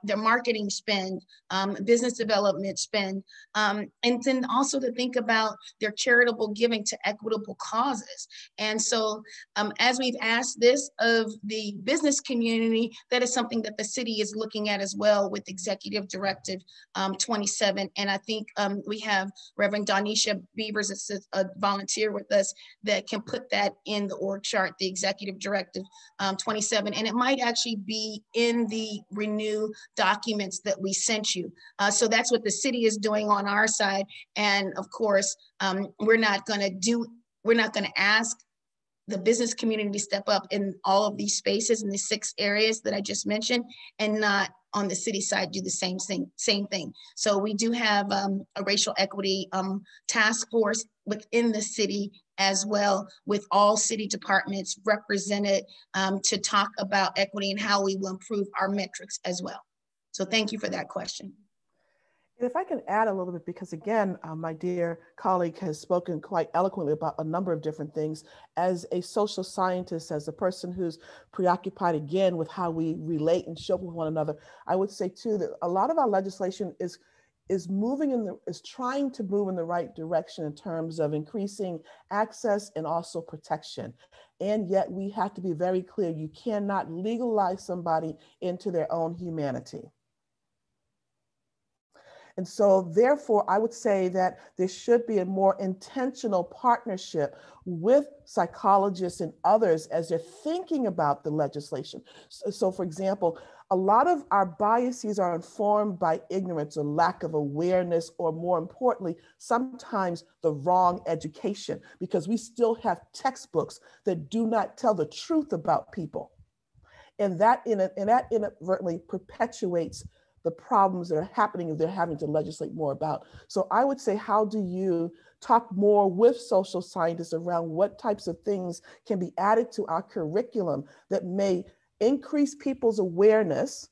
their marketing spend, business development spend, and then also to think about their charitable giving to equitable causes. And so as we've asked this of the business community, that is something that the city is looking at as well with executive directive 27. And I think we have Reverend Donisha Beavers, a volunteer with us, that can put that in the org chart, the executive directive 27. And it might actually be in the renew documents that we sent you. So that's what the city is doing on our side. And of course, we're not going to ask the business community to step up in all of these spaces in the 6 areas that I just mentioned, and not on the city side do the same thing. So we do have a racial equity task force within the city as well, with all city departments represented to talk about equity and how we will improve our metrics as well. So thank you for that question. If I can add a little bit, because again, my dear colleague has spoken quite eloquently about a number of different things. As a social scientist, as a person who's preoccupied again with how we relate and show with one another, I would say too that a lot of our legislation is trying to move in the right direction in terms of increasing access and also protection. And yet we have to be very clear, you cannot legalize somebody into their own humanity. And so therefore, I would say that there should be a more intentional partnership with psychologists and others as they're thinking about the legislation. So for example, a lot of our biases are informed by ignorance or lack of awareness, or more importantly, sometimes the wrong education, because we still have textbooks that do not tell the truth about people. And that inadvertently perpetuates the problems that are happening and they're having to legislate more about. So I would say, how do you talk more with social scientists around what types of things can be added to our curriculum that may increase people's awareness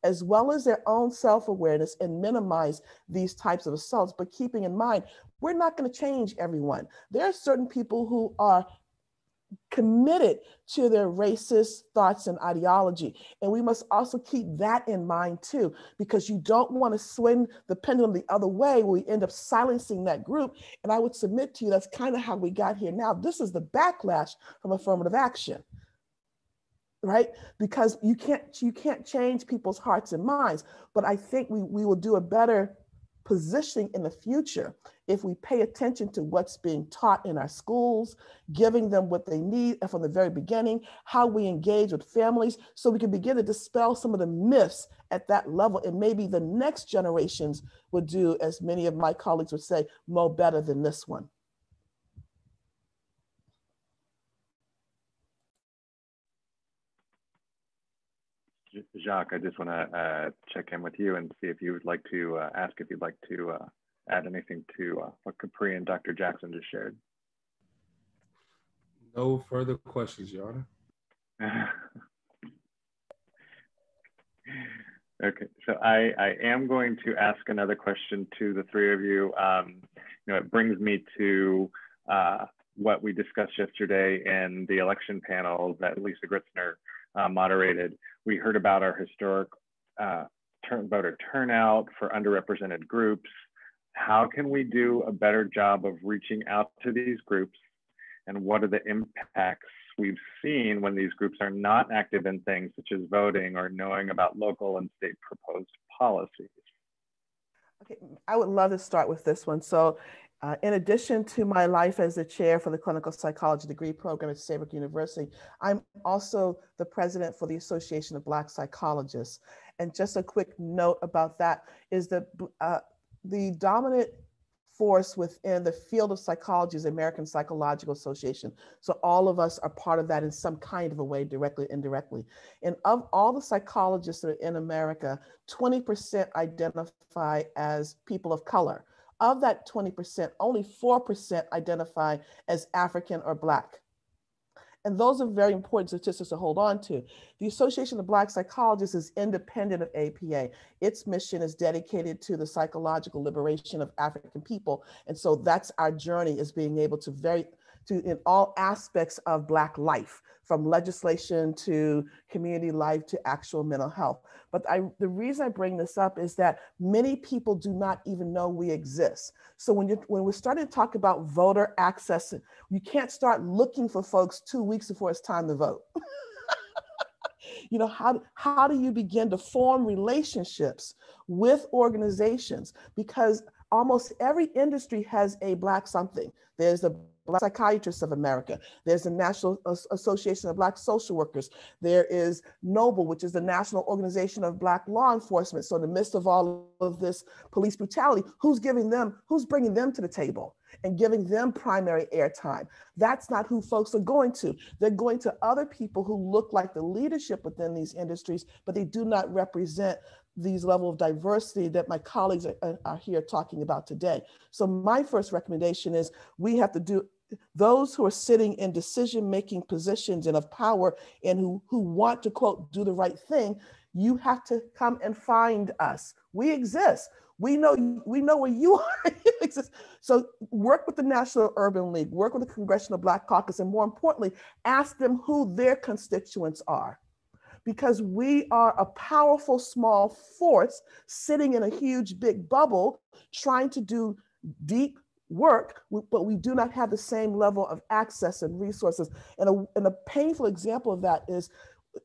as well as their own self-awareness and minimize these types of assaults, but keeping in mind, we're not going to change everyone. There are certain people who are committed to their racist thoughts and ideology. And we must also keep that in mind too, because you don't want to swing the pendulum the other way where we end up silencing that group. And I would submit to you, that's kind of how we got here now. This is the backlash from affirmative action, right? Because you can't change people's hearts and minds, but I think we will do a better positioning in the future if we pay attention to what's being taught in our schools, giving them what they need from the very beginning, how we engage with families, so we can begin to dispel some of the myths at that level. And maybe the next generations would do, as many of my colleagues would say, more better than this one. Jacques, I just want to check in with you and see if you would like to ask if you'd like to add anything to what Capri and Dr. Jackson just shared. No further questions, Your Honor. Okay, so I am going to ask another question to the three of you. It brings me to what we discussed yesterday in the election panel that Lisa Gritzner moderated. We heard about our historic voter turnout for underrepresented groups. How can we do a better job of reaching out to these groups? And what are the impacts we've seen when these groups are not active in things such as voting or knowing about local and state proposed policies? Okay, I would love to start with this one. So in addition to my life as the chair for the clinical psychology degree program at Saybrook University, I'm also the president for the Association of Black Psychologists. And just a quick note about that is that the dominant force within the field of psychology is the American Psychological Association. So all of us are part of that in some kind of a way, directly, indirectly. And of all the psychologists that are in America, 20% identify as people of color. Of that 20%, only 4% identify as African or Black. And those are very important statistics to hold on to. The Association of Black Psychologists is independent of APA. Its mission is dedicated to the psychological liberation of African people. And so that's our journey, is being able to in all aspects of Black life, from legislation to community life to actual mental health. But the reason I bring this up is that many people do not even know we exist. So when we're starting to talk about voter access, you can't start looking for folks 2 weeks before it's time to vote. You know, how do you begin to form relationships with organizations? Because almost every industry has a Black something. There's the Black Psychiatrists of America. There's the National Association of Black Social Workers. There is NOBLE, which is the National Organization of Black Law Enforcement. So in the midst of all of this police brutality, who's bringing them to the table and giving them primary airtime? That's not who folks are going to. They're going to other people who look like the leadership within these industries, but they do not represent these level of diversity that my colleagues are here talking about today. So my first recommendation is we have to do, those who are sitting in decision-making positions and of power and who want to, quote, do the right thing, you have to come and find us. We exist. We know where you are. You exist. So work with the National Urban League, work with the Congressional Black Caucus, and more importantly, ask them who their constituents are. Because we are a powerful small force sitting in a huge big bubble trying to do deep work, but we do not have the same level of access and resources. And a painful example of that is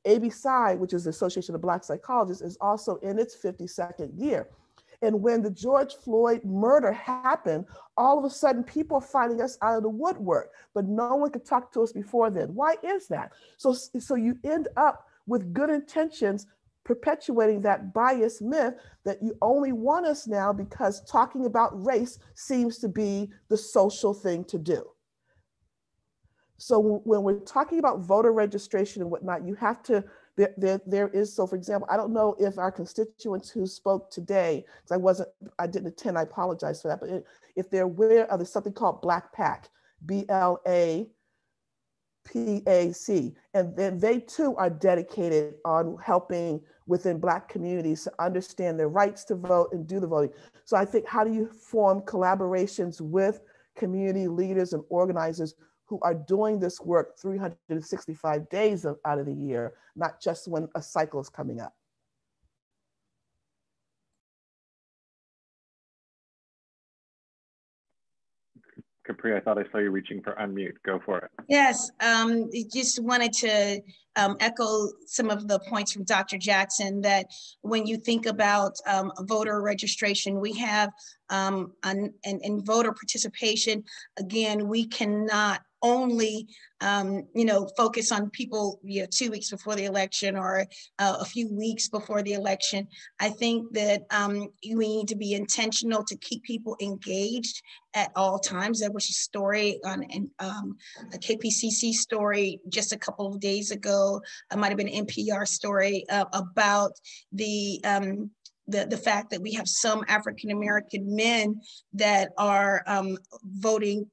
ABPSI, which is the Association of Black Psychologists, is also in its 52nd year. And when the George Floyd murder happened, all of a sudden people are finding us out of the woodwork, but no one could talk to us before then. Why is that? So you end up with good intentions perpetuating that bias myth that you only want us now because talking about race seems to be the social thing to do. So when we're talking about voter registration and whatnot, you have to, there is, so for example, I don't know if our constituents who spoke today, because I didn't attend, I apologize for that, but if they're aware of something called Black PAC, BLAPAC, and then they too are dedicated on helping within Black communities to understand their rights to vote and do the voting. So I think, how do you form collaborations with community leaders and organizers who are doing this work 365 days out of the year, not just when a cycle is coming up? Capri, I thought I saw you reaching for unmute. Go for it. Yes, just wanted to echo some of the points from Dr. Jackson, that when you think about voter registration, we have, and voter participation, again, we cannot only focus on people 2 weeks before the election or a few weeks before the election. I think that we need to be intentional to keep people engaged at all times. There was a story on a KPCC story just a couple of days ago. It might have been an NPR story about the fact that we have some African-American men that are voting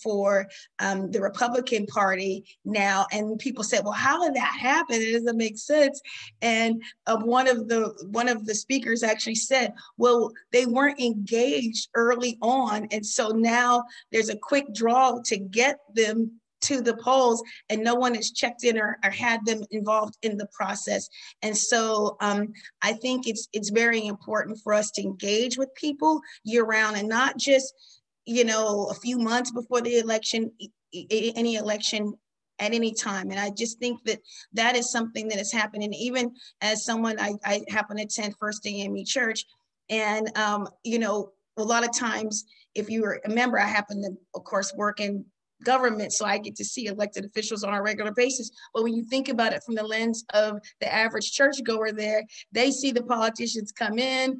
for the Republican Party now, and people said, "Well, how did that happen? It doesn't make sense." And one of the speakers actually said, "Well, they weren't engaged early on, and so now there's a quick draw to get them to the polls, and no one has checked in or had them involved in the process." And so I think it's very important for us to engage with people year round, and not just a few months before the election, any election at any time. And I just think that is something that is happening. Even as someone, I happen to attend First AME Church, and a lot of times, if you were a member, I happen to, of course, work in government, so I get to see elected officials on a regular basis. But when you think about it from the lens of the average churchgoer there, they see the politicians come in,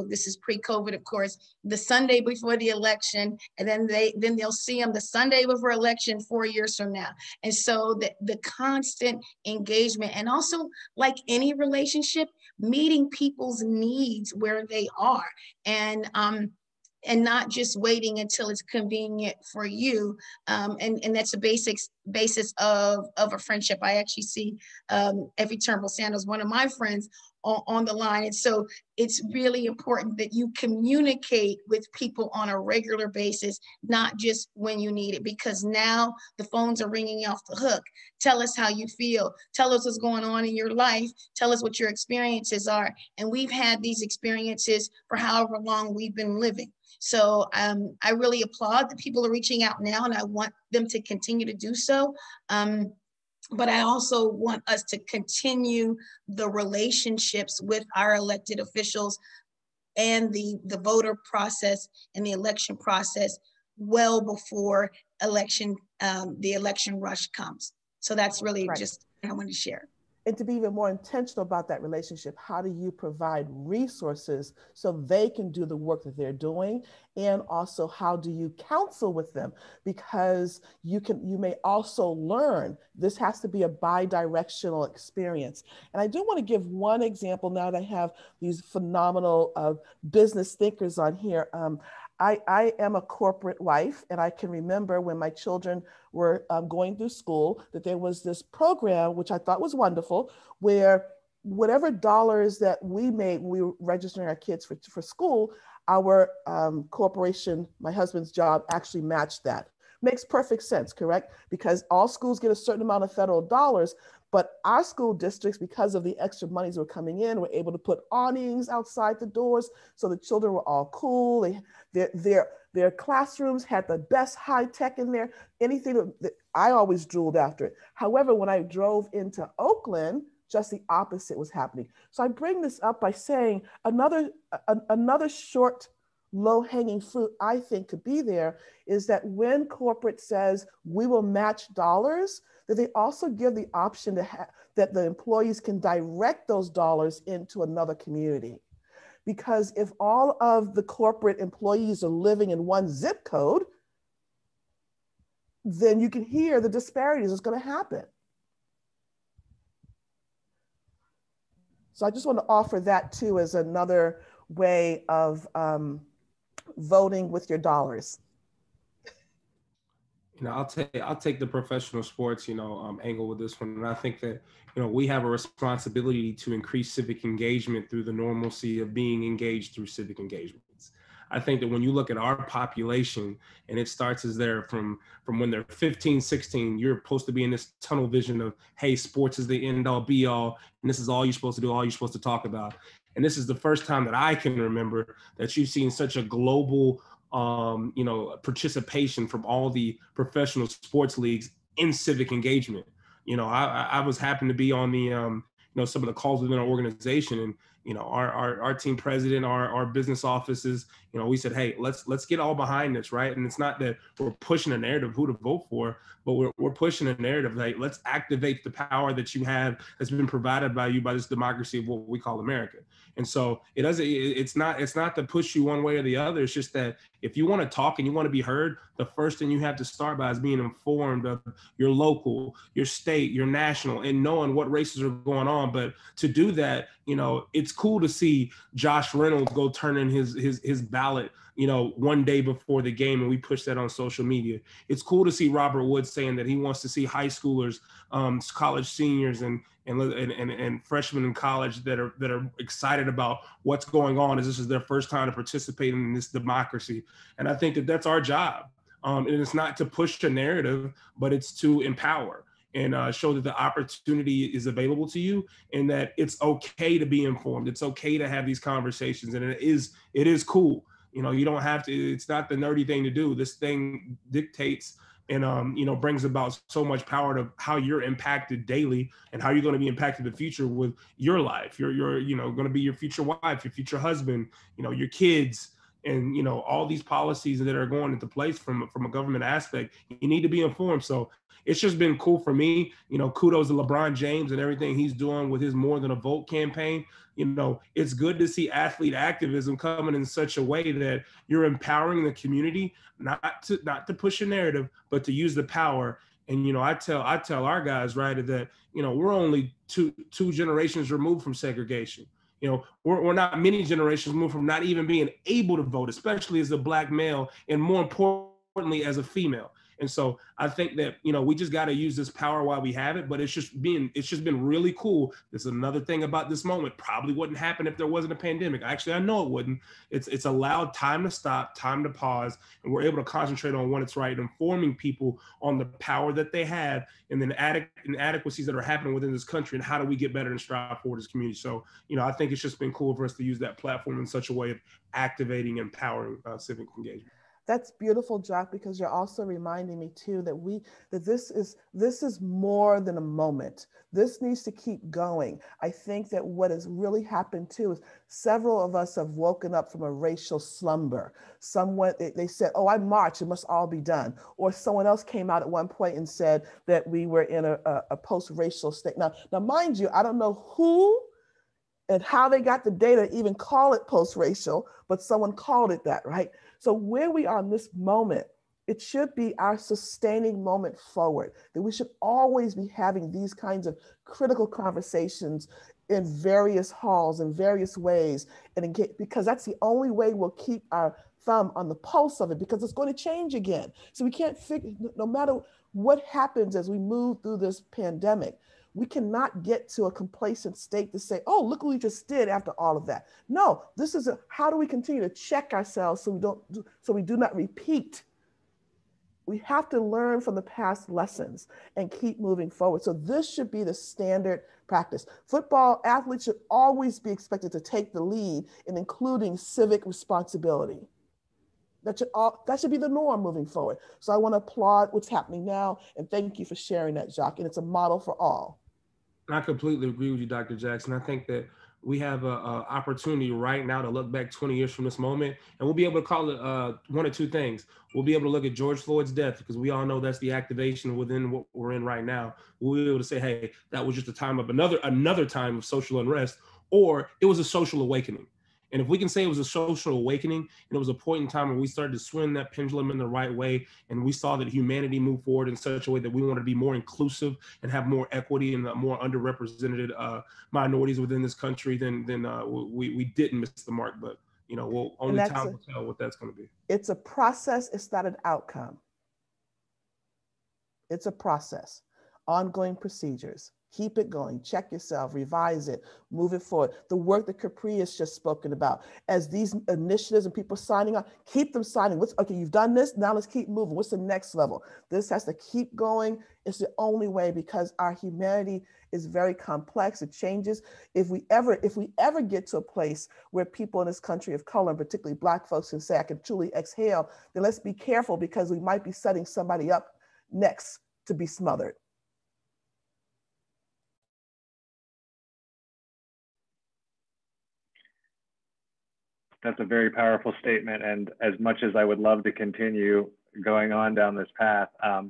this is pre-COVID, of course, the Sunday before the election, and then they'll see them the Sunday before election 4 years from now. And so the constant engagement, and also, like any relationship, meeting people's needs where they are, and not just waiting until it's convenient for you. And that's a basis of a friendship. I actually see Effie Turnbull Sanders, one of my friends, on the line. And so it's really important that you communicate with people on a regular basis, not just when you need it, because now the phones are ringing off the hook. Tell us how you feel. Tell us what's going on in your life. Tell us what your experiences are. And we've had these experiences for however long we've been living. So I really applaud that people are reaching out now, and I want them to continue to do so. but I also want us to continue the relationships with our elected officials and the voter process and the election process well before the election rush comes. So that's really just what I wanted to share. And to be even more intentional about that relationship, how do you provide resources so they can do the work that they're doing? And also, how do you counsel with them? Because you may also learn. This has to be a bi-directional experience. And I do want to give one example now that I have these phenomenal business thinkers on here. I am a corporate wife, and I can remember when my children were going through school that there was this program, which I thought was wonderful, where whatever dollars that we made when we were registering our kids for school, our corporation, my husband's job, actually matched that. Makes perfect sense, correct? Because all schools get a certain amount of federal dollars, but our school districts, because of the extra monies that were coming in, were able to put awnings outside the doors so the children were all cool. Their classrooms had the best high tech in there, anything that I always drooled after it. However, when I drove into Oakland, just the opposite was happening. So I bring this up by saying another short, low-hanging fruit I think could be there is that when corporate says we will match dollars, that they also give the option that the employees can direct those dollars into another community. Because if all of the corporate employees are living in one zip code, then you can hear the disparities that's going to happen. So I just want to offer that too as another way of voting with your dollars. I'll take the professional sports, angle with this one. And I think that, we have a responsibility to increase civic engagement through the normalcy of being engaged through civic engagements. I think that when you look at our population, and it starts as they're from when they're 15, 16, you're supposed to be in this tunnel vision of, hey, sports is the end all be all, and this is all you're supposed to do, all you're supposed to talk about. And this is the first time that I can remember that you've seen such a global participation from all the professional sports leagues in civic engagement. I was happened to be on the, some of the calls within our organization, and, our team president, our business offices, we said, hey, let's get all behind this, right? And it's not that we're pushing a narrative who to vote for, but we're pushing a narrative like, let's activate the power that you have that's been provided by you by this democracy of what we call America. And so it's not to push you one way or the other. It's just that if you want to talk and you want to be heard, the first thing you have to start by is being informed of your local, your state, your national, and knowing what races are going on. But to do that, it's cool to see Josh Reynolds go turn in his ballot, one day before the game, and we push that on social media. It's cool to see Robert Wood saying that he wants to see high schoolers, college seniors, and freshmen in college that are excited about what's going on, as this is their first time to participate in this democracy. And I think that that's our job. And it's not to push a narrative, but it's to empower and show that the opportunity is available to you, and that it's okay to be informed. It's okay to have these conversations, and it is cool. You don't have to. It's not the nerdy thing to do. This thing dictates and brings about so much power to how you're impacted daily and how you're going to be impacted in the future with your life. You're going to be your future wife, your future husband, your kids, and all these policies that are going into place from a government aspect. You need to be informed. So it's just been cool for me. Kudos to LeBron James and everything he's doing with his More Than a Vote campaign. It's good to see athlete activism coming in such a way that you're empowering the community, not to push a narrative, but to use the power. And I tell our guys, right, that we're only two generations removed from segregation. We're not many generations removed from not even being able to vote, especially as a Black male, and more importantly as a female. And so I think that, we just got to use this power while we have it, but it's just been really cool. There's another thing about this moment. Probably wouldn't happen if there wasn't a pandemic. Actually, I know it wouldn't. It's allowed time to stop, time to pause, and we're able to concentrate on what it's right, informing people on the power that they have and the inadequacies that are happening within this country, and how do we get better and strive forward as a community. So, I think it's just been cool for us to use that platform in such a way of activating and empowering civic engagement. That's beautiful, Jacques, because you're also reminding me too that this is more than a moment. This needs to keep going. I think that what has really happened too is several of us have woken up from a racial slumber. Someone, they said, oh, I marched, it must all be done. Or someone else came out at one point and said that we were in a post-racial state. Now, mind you, I don't know who and how they got the data to even call it post-racial, but someone called it that, right? So where we are in this moment, it should be our sustaining moment forward, that we should always be having these kinds of critical conversations in various halls, in various ways, because that's the only way we'll keep our thumb on the pulse of it, because it's going to change again. So we can't figure, no matter what happens as we move through this pandemic, we cannot get to a complacent state to say, oh, look what we just did after all of that. No, this is how do we continue to check ourselves so we do not repeat. We have to learn from the past lessons and keep moving forward. So this should be the standard practice. Football athletes should always be expected to take the lead in including civic responsibility. That should be the norm moving forward. So I want to applaud what's happening now, and thank you for sharing that, Jacques. And it's a model for all. I completely agree with you, Dr. Jackson. I think that we have an opportunity right now to look back 20 years from this moment, and we'll be able to call it one or two things. We'll be able to look at George Floyd's death, because we all know that's the activation within what we're in right now. We'll be able to say, hey, that was just a time of another time of social unrest, or it was a social awakening. And if we can say it was a social awakening, and it was a point in time where we started to swing that pendulum in the right way, and we saw that humanity moved forward in such a way that we wanted to be more inclusive and have more equity and more underrepresented minorities within this country, then we didn't miss the mark. But only time will tell what that's going to be. It's a process. It's not an outcome. It's a process. Ongoing procedures. Keep it going, check yourself, revise it, move it forward. The work that Capri has just spoken about, as these initiatives and people signing on, keep them signing. Okay, you've done this, now let's keep moving. What's the next level? This has to keep going. It's the only way, because our humanity is very complex. It changes. If we ever get to a place where people in this country of color, and particularly Black folks, can say, I can truly exhale, then let's be careful, because we might be setting somebody up next to be smothered. That's a very powerful statement. And as much as I would love to continue going on down this path, I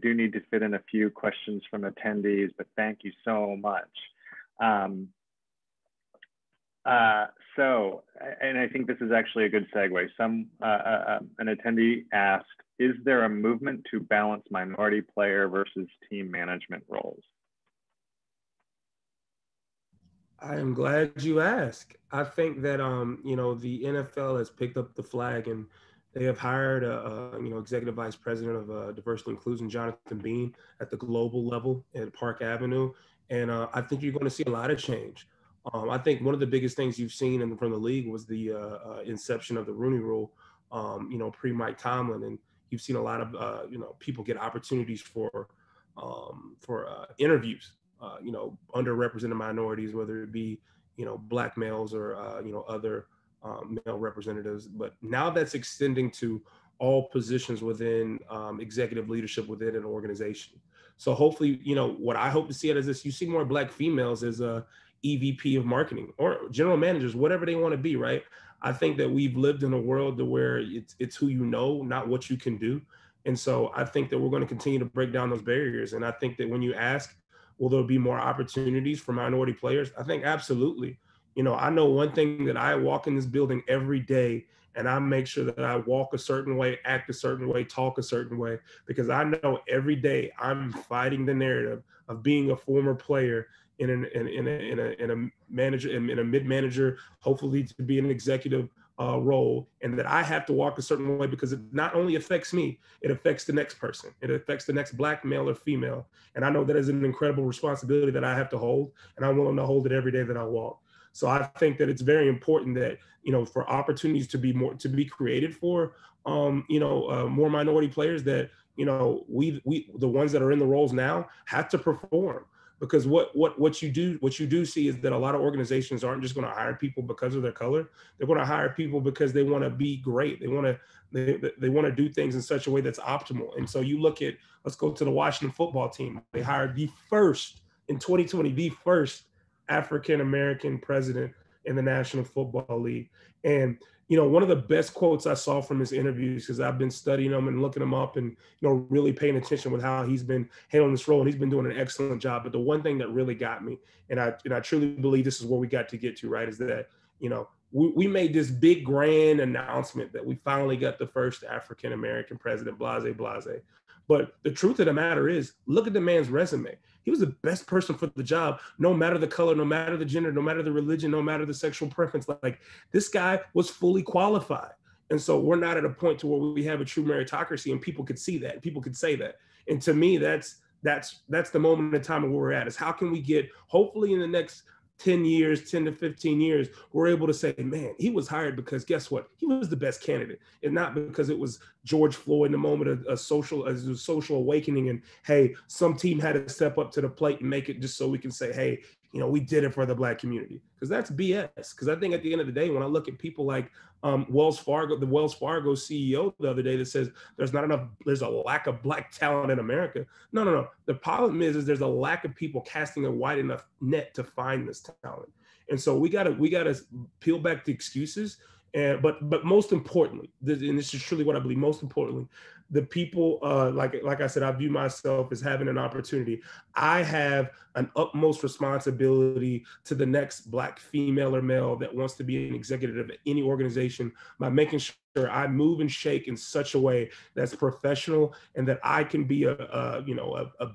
do need to fit in a few questions from attendees, but thank you so much. And I think this is actually a good segue. An attendee asked, is there a movement to balance minority player versus team management roles? I am glad you asked. I think that the NFL has picked up the flag, and they have hired a executive vice president of diversity and inclusion, Jonathan Bean, at the global level at Park Avenue, and I think you're going to see a lot of change. I think one of the biggest things you've seen from the league was the inception of the Rooney Rule, pre Mike Tomlin, and you've seen a lot of people get opportunities for interviews. Underrepresented minorities, whether it be, Black males or, other male representatives. But now that's extending to all positions within executive leadership within an organization. So hopefully, what I hope to see it is this: you see more Black females as a EVP of marketing or general managers, whatever they want to be, right? I think that we've lived in a world where it's who you know, not what you can do. And so I think that we're going to continue to break down those barriers. And I think that when you ask, will there be more opportunities for minority players? I think absolutely. I know one thing, that I walk in this building every day and I make sure that I walk a certain way, act a certain way, talk a certain way, because I know every day I'm fighting the narrative of being a former player in a mid-manager, hopefully to be an executive role, and that I have to walk a certain way, because it not only affects me, it affects the next person. It affects the next Black male or female. And I know that is an incredible responsibility that I have to hold, and I'm willing to hold it every day that I walk. So I think that it's very important that, for opportunities to be created for, more minority players, that, we the ones that are in the roles now have to perform. because what you do see is that a lot of organizations aren't just going to hire people because of their color. They're going to hire people because they want to be great. They want to do things in such a way that's optimal. And so you look at, let's go to the Washington football team. They hired the first in 2020, the first African-American president in the National Football League. And, you know, one of the best quotes I saw from his interviews, because I've been studying them and looking them up and, you know, really paying attention with how he's been handling this role, and he's been doing an excellent job. But the one thing that really got me, and I truly believe this is where we got to get to, right, is that, you know, we made this big grand announcement that we finally got the first African-American president, blase, blase. But the truth of the matter is, look at the man's resume. He was the best person for the job, no matter the color, no matter the gender, no matter the religion, no matter the sexual preference. Like, this guy was fully qualified. And so we're not at a point to where we have a true meritocracy, and people could see that, people could say that. And to me, that's the moment in time where we're at, is how can we get, hopefully in the next 10 years, 10 to 15 years, we're able to say, man, he was hired because guess what? He was the best candidate, and not because it was George Floyd in the moment of a social awakening. And hey, some team had to step up to the plate and make it just so we can say, hey, you know, we did it for the Black community. Because that's BS. Because I think at the end of the day, when I look at people like Wells Fargo, the Wells Fargo CEO the other day that says there's a lack of Black talent in America. No. The problem is there's a lack of people casting a wide enough net to find this talent. And so we gotta peel back the excuses. But most importantly, and this is truly what I believe, most importantly, the people, like I said, I view myself as having an opportunity. I have an utmost responsibility to the next Black female or male that wants to be an executive of any organization by making sure I move and shake in such a way that's professional, and that I can be a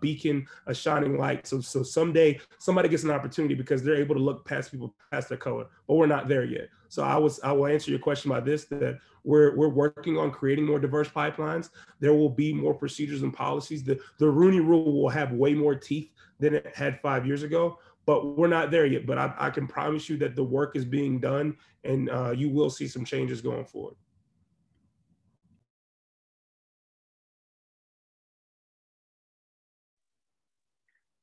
beacon, a shining light. So someday somebody gets an opportunity because they're able to look past people, past their color, but we're not there yet. So I will answer your question by this, that we're working on creating more diverse pipelines. There will be more procedures and policies. The Rooney Rule will have way more teeth than it had 5 years ago, but we're not there yet. But I can promise you that the work is being done, and you will see some changes going forward.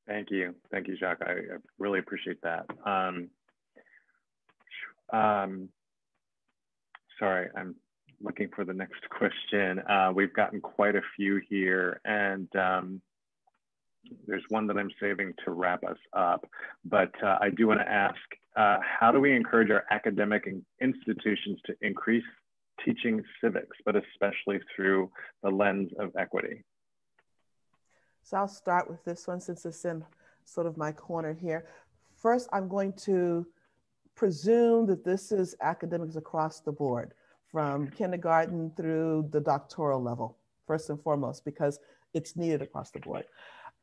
Thank you, Jacques. I really appreciate that. Sorry, I'm looking for the next question. We've gotten quite a few here, and there's one that I'm saving to wrap us up. But I do want to ask, how do we encourage our academic institutions to increase teaching civics, but especially through the lens of equity? So I'll start with this one since it's in sort of my corner here. First, I'm going to presume that this is academics across the board, from kindergarten through the doctoral level, first and foremost, because it's needed across the board.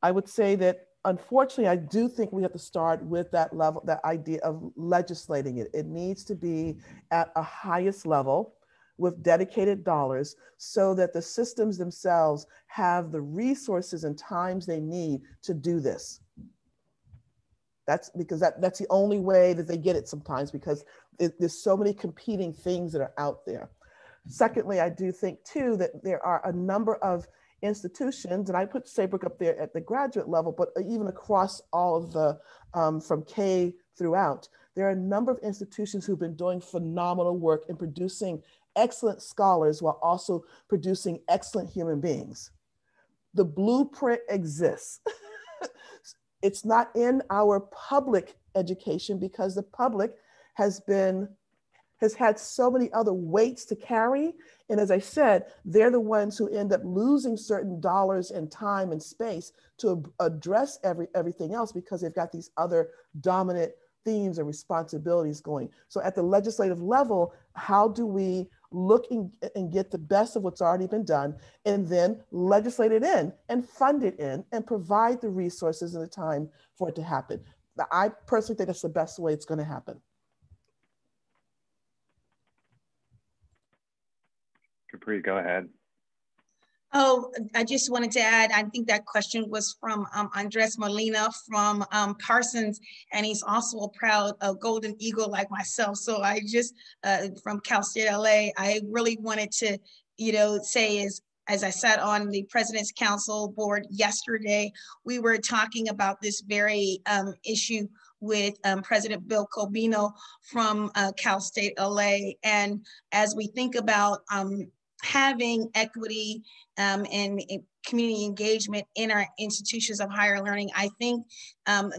I would say that, unfortunately, I do think we have to start with that level, that idea of legislating it. It needs to be at a highest level with dedicated dollars so that the systems themselves have the resources and times they need to do this. That's because that's the only way that they get it sometimes, because there's so many competing things that are out there. Secondly, I do think too that there are a number of institutions, and I put Saybrook up there at the graduate level, but even across all of the, from K throughout, there are a number of institutions who've been doing phenomenal work in producing excellent scholars while also producing excellent human beings. The blueprint exists. It's not in our public education because the public has had so many other weights to carry. And as I said, they're the ones who end up losing certain dollars and time and space to address everything else because they've got these other dominant themes and responsibilities going. So at the legislative level, how do we look and get the best of what's already been done, and then legislate it in and fund it in and provide the resources and the time for it to happen? I personally think that's the best way it's going to happen. Capri, go ahead. Oh, I just wanted to add, I think that question was from Andres Molina from Parsons, and he's also a proud Golden Eagle like myself. So I just, from Cal State LA, I really wanted to, say is, as I sat on the President's Council board yesterday, we were talking about this very issue with President Bill Cobino from Cal State LA. And as we think about having equity and community engagement in our institutions of higher learning, I think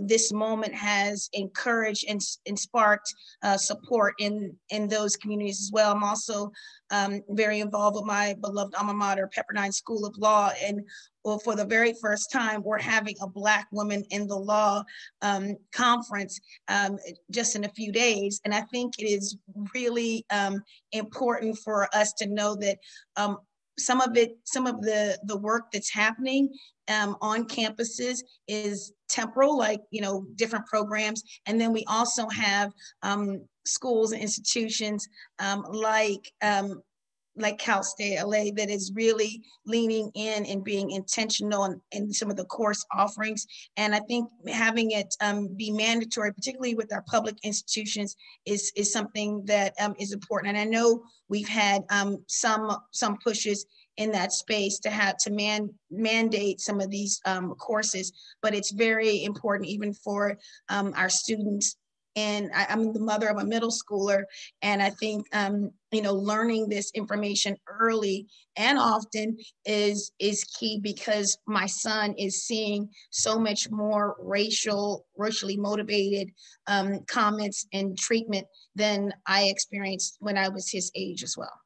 this moment has encouraged and sparked support in those communities as well. I'm also very involved with my beloved alma mater, Pepperdine School of Law, and for the very first time, we're having a Black woman in the law conference just in a few days. And I think it is really important for us to know that some of the work that's happening on campuses is temporal, like, different programs. And then we also have schools and institutions like Cal State LA that is really leaning in and being intentional in some of the course offerings. And I think having it be mandatory, particularly with our public institutions, is something that is important. And I know we've had some pushes in that space to mandate some of these courses, but it's very important even for our students. And I'm the mother of a middle schooler, and I think learning this information early and often is key, because my son is seeing so much more racially motivated comments and treatment than I experienced when I was his age as well.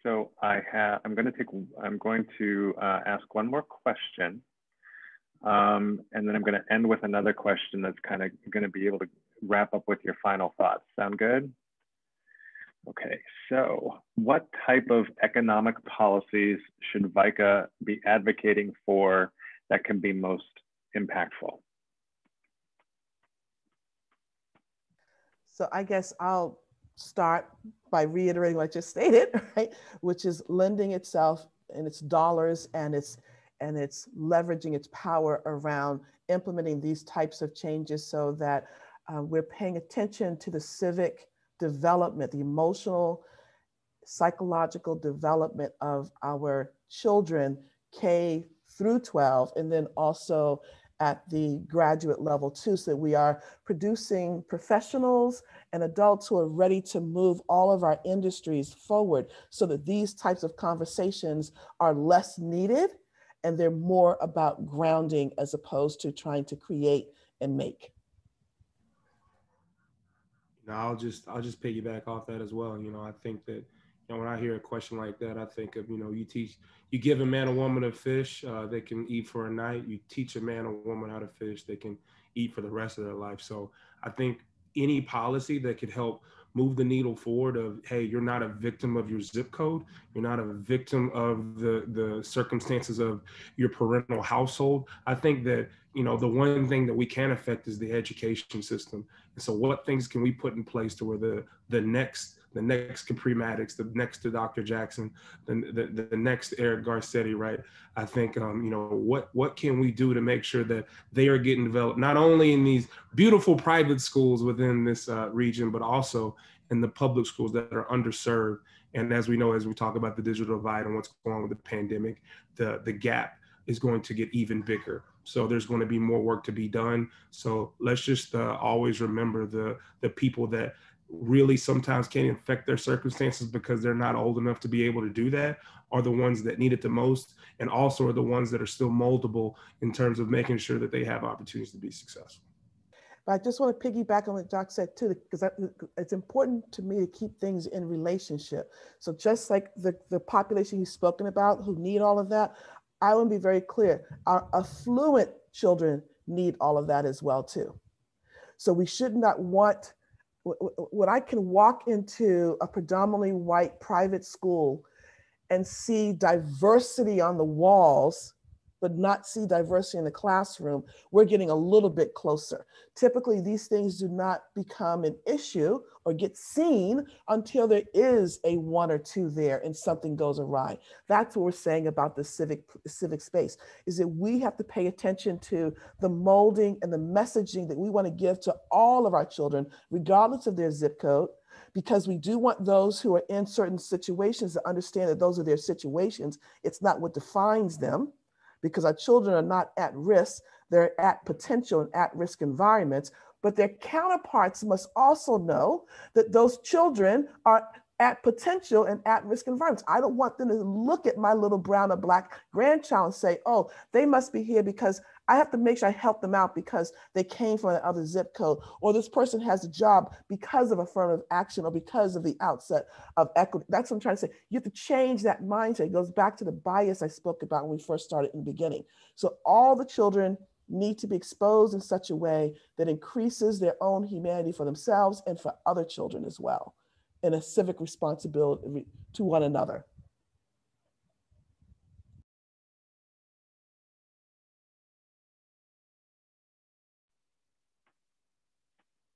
So I'm going to ask one more question, and then I'm going to end with another question that's kind of going to be able to wrap up with your final thoughts. Sound good? Okay, so what type of economic policies should VICA be advocating for that can be most impactful? So I guess I'll start by reiterating what I just stated, right? Which is lending itself and its dollars and its leveraging its power around implementing these types of changes, so that we're paying attention to the civic development, the emotional, psychological development of our children, K through 12, and then also at the graduate level too, so that we are producing professionals and adults who are ready to move all of our industries forward, so that these types of conversations are less needed and they're more about grounding as opposed to trying to create and make. I'll just piggyback off that as well. I think that, when I hear a question like that, I think of, you give a man or woman a fish, they can eat for a night. You teach a man or woman how to fish, they can eat for the rest of their life. So I think any policy that could help move the needle forward of, hey, you're not a victim of your zip code. You're not a victim of the circumstances of your parental household. I think that, the one thing that we can affect is the education system. And so what things can we put in place to where the next Capri Maddox, the next to Dr. Jackson, the next Eric Garcetti, right? I think, what can we do to make sure that they are getting developed, not only in these beautiful private schools within this region, but also in the public schools that are underserved. And as we know, as we talk about the digital divide and what's going on with the pandemic, the gap is going to get even bigger. So there's going to be more work to be done. So let's just always remember the people that really sometimes can't affect their circumstances because they're not old enough to be able to do that, are the ones that need it the most, and also are the ones that are still moldable in terms of making sure that they have opportunities to be successful. But I just want to piggyback on what Jacques said too, because it's important to me to keep things in relationship. So just like the population he's spoken about who need all of that, I want to be very clear, our affluent children need all of that as well too. So we should not want, when I can walk into a predominantly white private school and see diversity on the walls, but not see diversity in the classroom, we're getting a little bit closer. Typically, these things do not become an issue or get seen until there is a one or two there and something goes awry. That's what we're saying about the civic space, is that we have to pay attention to the molding and the messaging that we want to give to all of our children, regardless of their zip code, because we do want those who are in certain situations to understand that those are their situations. It's not what defines them, because our children are not at risk, they're at potential and at-risk environments, but their counterparts must also know that those children are at potential and at-risk environments. I don't want them to look at my little brown or black grandchild and say, oh, they must be here because I have to make sure I help them out because they came from another zip code, or this person has a job because of affirmative action or because of the outset of equity. That's what I'm trying to say. You have to change that mindset. It goes back to the bias I spoke about when we first started in the beginning. So all the children need to be exposed in such a way that increases their own humanity for themselves and for other children as well, and a civic responsibility to one another.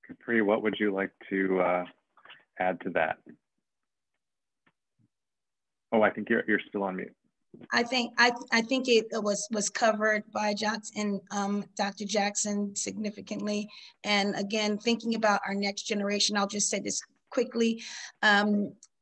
Capri, what would you like to add to that? Oh, I think you're still on mute. I think it was covered by Jacques and Dr. Jackson significantly. And again, thinking about our next generation, I'll just say this quickly.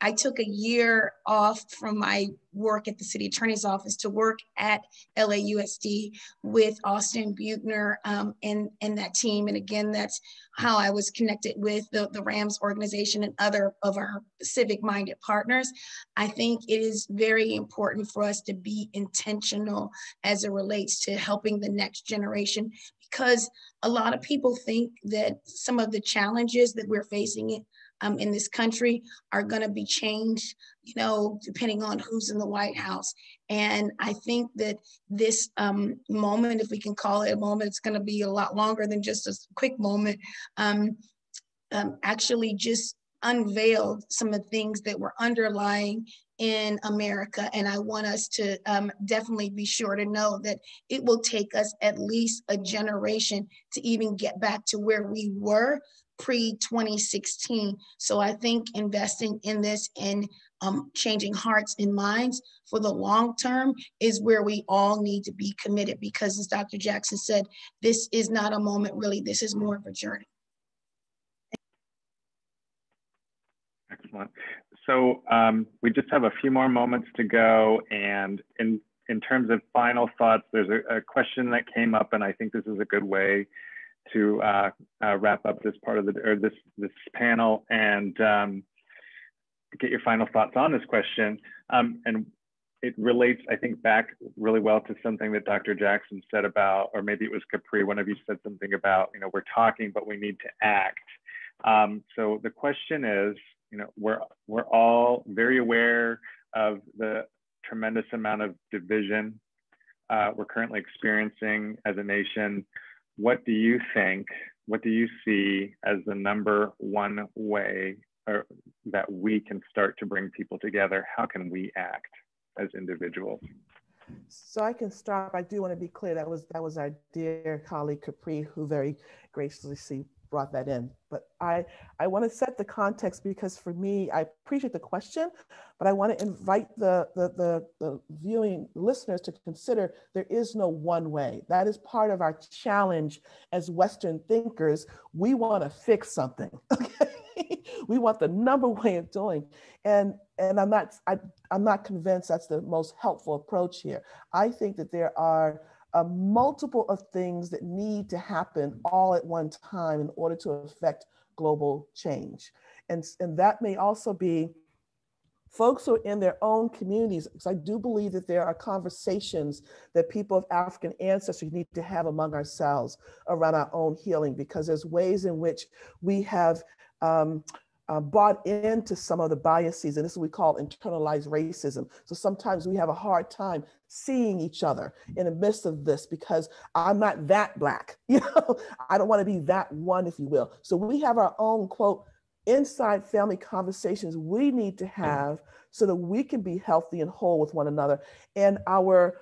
I took a year off from my work at the city attorney's office to work at LAUSD with Austin Buechner and that team. And again, that's how I was connected with the RAMS organization and other of our civic-minded partners. I think it is very important for us to be intentional as it relates to helping the next generation, because a lot of people think that some of the challenges that we're facing in this country are going to be changed, you know, depending on who's in the White House. And I think that this moment, if we can call it a moment, it's going to be a lot longer than just a quick moment, actually just unveiled some of the things that were underlying in America. And I want us to definitely be sure to know that it will take us at least a generation to even get back to where we were pre-2016. So I think investing in this and changing hearts and minds for the long term is where we all need to be committed, because as Dr. Jackson said, this is not a moment really, this is more of a journey. Excellent. So we just have a few more moments to go, and in terms of final thoughts, there's a question that came up, and I think this is a good way to wrap up this part of this panel and get your final thoughts on this question. And it relates, I think, back really well to something that Dr. Jackson said about, or maybe it was Capri, one of you said something about, you know, we're talking, but we need to act. So the question is, you know, we're all very aware of the tremendous amount of division we're currently experiencing as a nation. What do you think, what do you see as the number one way that we can start to bring people together? How can we act as individuals? So I can start. I do want to be clear, that was our dear colleague Capri who very graciously brought that in. But I want to set the context, because for me, I appreciate the question, but I want to invite the viewing listeners to consider there is no one way. That is part of our challenge as Western thinkers. We want to fix something. Okay? We want the number way of doing. And I'm not convinced that's the most helpful approach here. I think that there are multiple of things that need to happen all at one time in order to affect global change. And that may also be folks who are in their own communities, because I do believe that there are conversations that people of African ancestry need to have among ourselves around our own healing, because there's ways in which we have bought into some of the biases, and this is what we call internalized racism. So sometimes we have a hard time seeing each other in the midst of this, because I'm not that Black, you know, I don't want to be that one, if you will. So we have our own, quote, inside family conversations we need to have so that we can be healthy and whole with one another. And our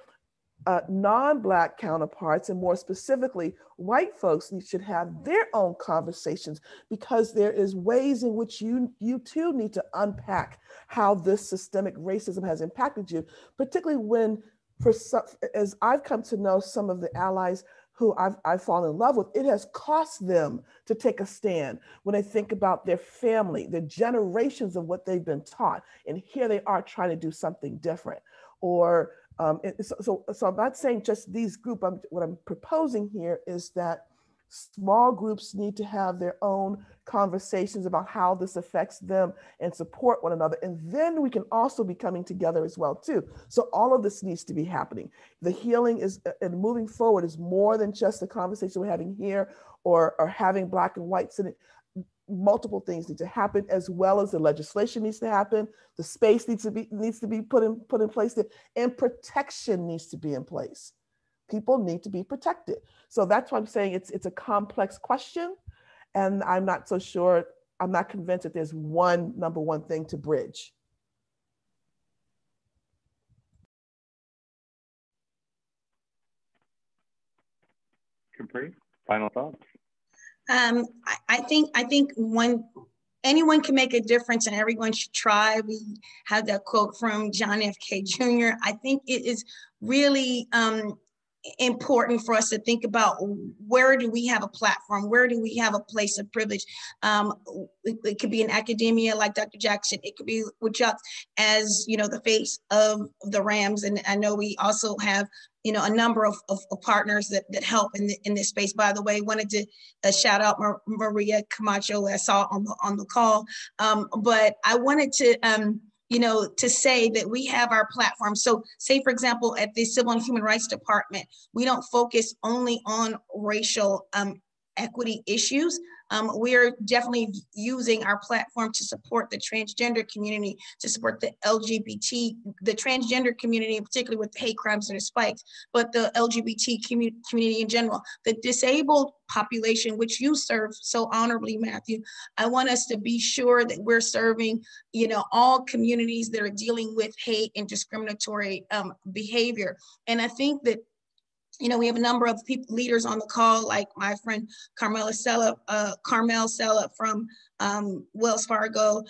non-Black counterparts, and more specifically, white folks should have their own conversations, because there is ways in which you too need to unpack how this systemic racism has impacted you, particularly when, as I've come to know some of the allies who I've fallen in love with, it has cost them to take a stand when they think about their family, the generations of what they've been taught, and here they are trying to do something different. Or so I'm not saying just these groups. What I'm proposing here is that small groups need to have their own conversations about how this affects them and support one another. And then we can also be coming together as well too. So all of this needs to be happening. The healing is, and moving forward, is more than just the conversation we're having here or having Black and whites in it. Multiple things need to happen, as well as the legislation needs to happen. The space needs to be put in place there, and protection needs to be in place. People need to be protected. So that's why I'm saying it's a complex question, and I'm not so sure. I'm not convinced that there's number one thing to bridge. Capri, final thoughts. I think anyone can make a difference, and everyone should try. We have that quote from John F. K. Jr. I think it is really important for us to think about, where do we have a platform? Where do we have a place of privilege? It could be in academia, like Dr. Jackson. It could be with Jacques as, the face of the Rams. And I know we also have, a number of partners that help in this space. By the way, wanted to shout out Maria Camacho, I saw on the call. But I wanted to, to say that we have our platform. So say, for example, at the Civil and Human Rights Department, we don't focus only on racial equity issues. We're definitely using our platform to support the transgender community, to support the the transgender community, particularly with hate crimes that are spiked, but the LGBT community in general, the disabled population, which you serve so honorably, Matthew. I want us to be sure that we're serving, all communities that are dealing with hate and discriminatory behavior. And I think that we have a number of leaders on the call, like my friend Carmel Sella from Wells Fargo,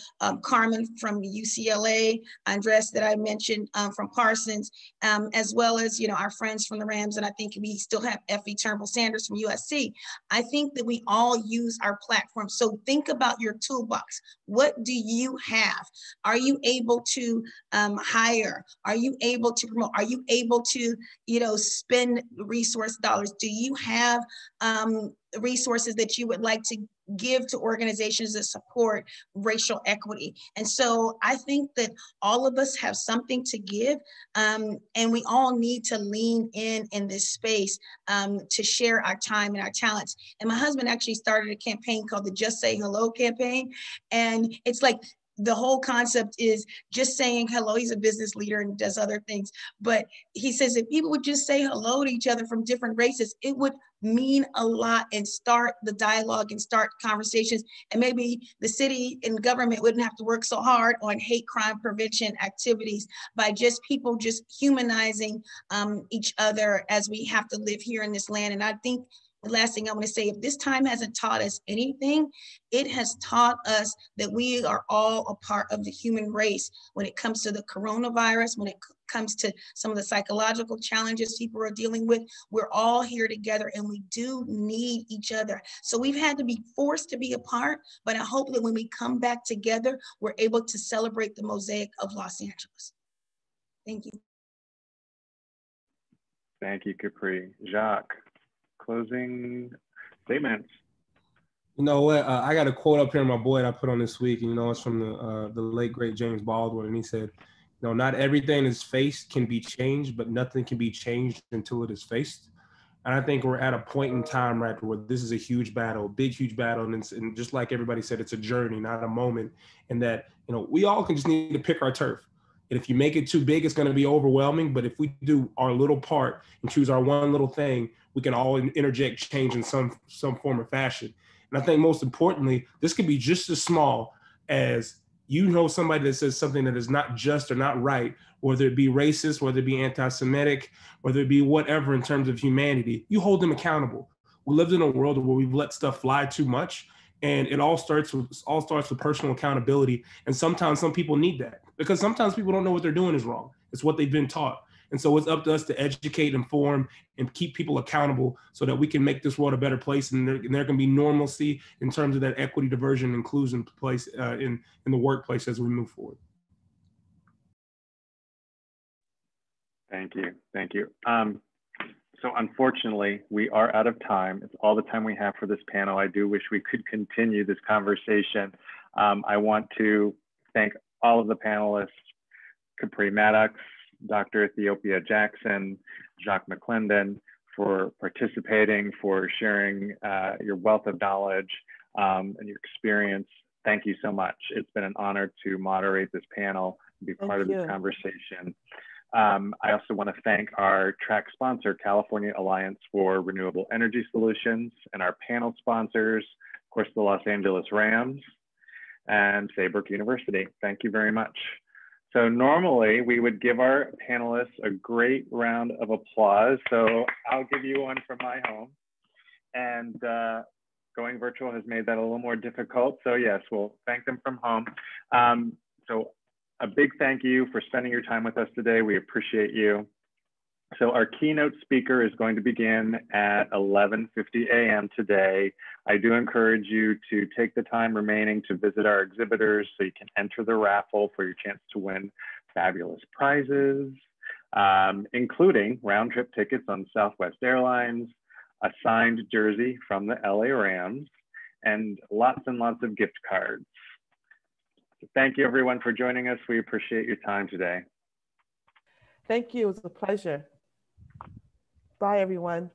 Carmen from UCLA, Andres that I mentioned from Parsons, as well as, our friends from the Rams. And I think we still have Effie Turnbull Sanders from USC. I think that we all use our platform. So think about your toolbox. What do you have? Are you able to hire? Are you able to promote? Are you able to, spend resource dollars? Do you have resources that you would like to give to organizations that support racial equity? And so I think that all of us have something to give, and we all need to lean in this space to share our time and our talents. And my husband actually started a campaign called the Just Say Hello campaign. And it's like, the whole concept is just saying hello. He's a business leader and does other things. But he says if people would just say hello to each other from different races, it would mean a lot and start the dialogue and start conversations. And maybe the city and government wouldn't have to work so hard on hate crime prevention activities by just people just humanizing each other as we have to live here in this land. And I think the last thing I want to say, if this time hasn't taught us anything, it has taught us that we are all a part of the human race when it comes to the coronavirus, when it comes to some of the psychological challenges people are dealing with. We're all here together and we do need each other. So we've had to be forced to be apart, but I hope that when we come back together, we're able to celebrate the mosaic of Los Angeles. Thank you. Thank you, Capri. Jacques, closing statements. You know what? I got a quote up here in my board I put on this week, and it's from the late great James Baldwin, and he said, not everything is faced can be changed, but nothing can be changed until it is faced. And I think we're at a point in time, right, where this is a huge battle, big, huge battle, and just like everybody said, it's a journey, not a moment. And that we all can just need to pick our turf. And if you make it too big, it's going to be overwhelming. But if we do our little part and choose our one little thing, we can all interject change in some form or fashion. And I think most importantly, this could be just as small as you know somebody that says something that is not just or not right, whether it be racist, whether it be anti-Semitic, whether it be whatever in terms of humanity, you hold them accountable. We lived in a world where we've let stuff fly too much, and it all starts with personal accountability. And sometimes some people need that, because sometimes people don't know what they're doing is wrong. It's what they've been taught. And so it's up to us to educate, inform, and keep people accountable so that we can make this world a better place. And there can be normalcy in terms of that equity, diversion, inclusion place in the workplace as we move forward. Thank you. Thank you. So unfortunately, we are out of time. It's all the time we have for this panel. I do wish we could continue this conversation. I want to thank all of the panelists, Capri, Maddox, Dr. Theopia Jackson, Jacques McClendon, for participating, for sharing your wealth of knowledge and your experience. Thank you so much. It's been an honor to moderate this panel and be part of this conversation. I also want to thank our track sponsor, California Alliance for Renewable Energy Solutions, and our panel sponsors, of course, the Los Angeles Rams and Saybrook University. Thank you very much. So normally we would give our panelists a great round of applause. So I'll give you one from my home. And going virtual has made that a little more difficult. So yes, we'll thank them from home. So a big thank you for spending your time with us today. We appreciate you. So our keynote speaker is going to begin at 11:50 a.m. today. I do encourage you to take the time remaining to visit our exhibitors so you can enter the raffle for your chance to win fabulous prizes, including round-trip tickets on Southwest Airlines, a signed jersey from the LA Rams, and lots of gift cards. So thank you everyone for joining us. We appreciate your time today. Thank you, it was a pleasure. Bye everyone.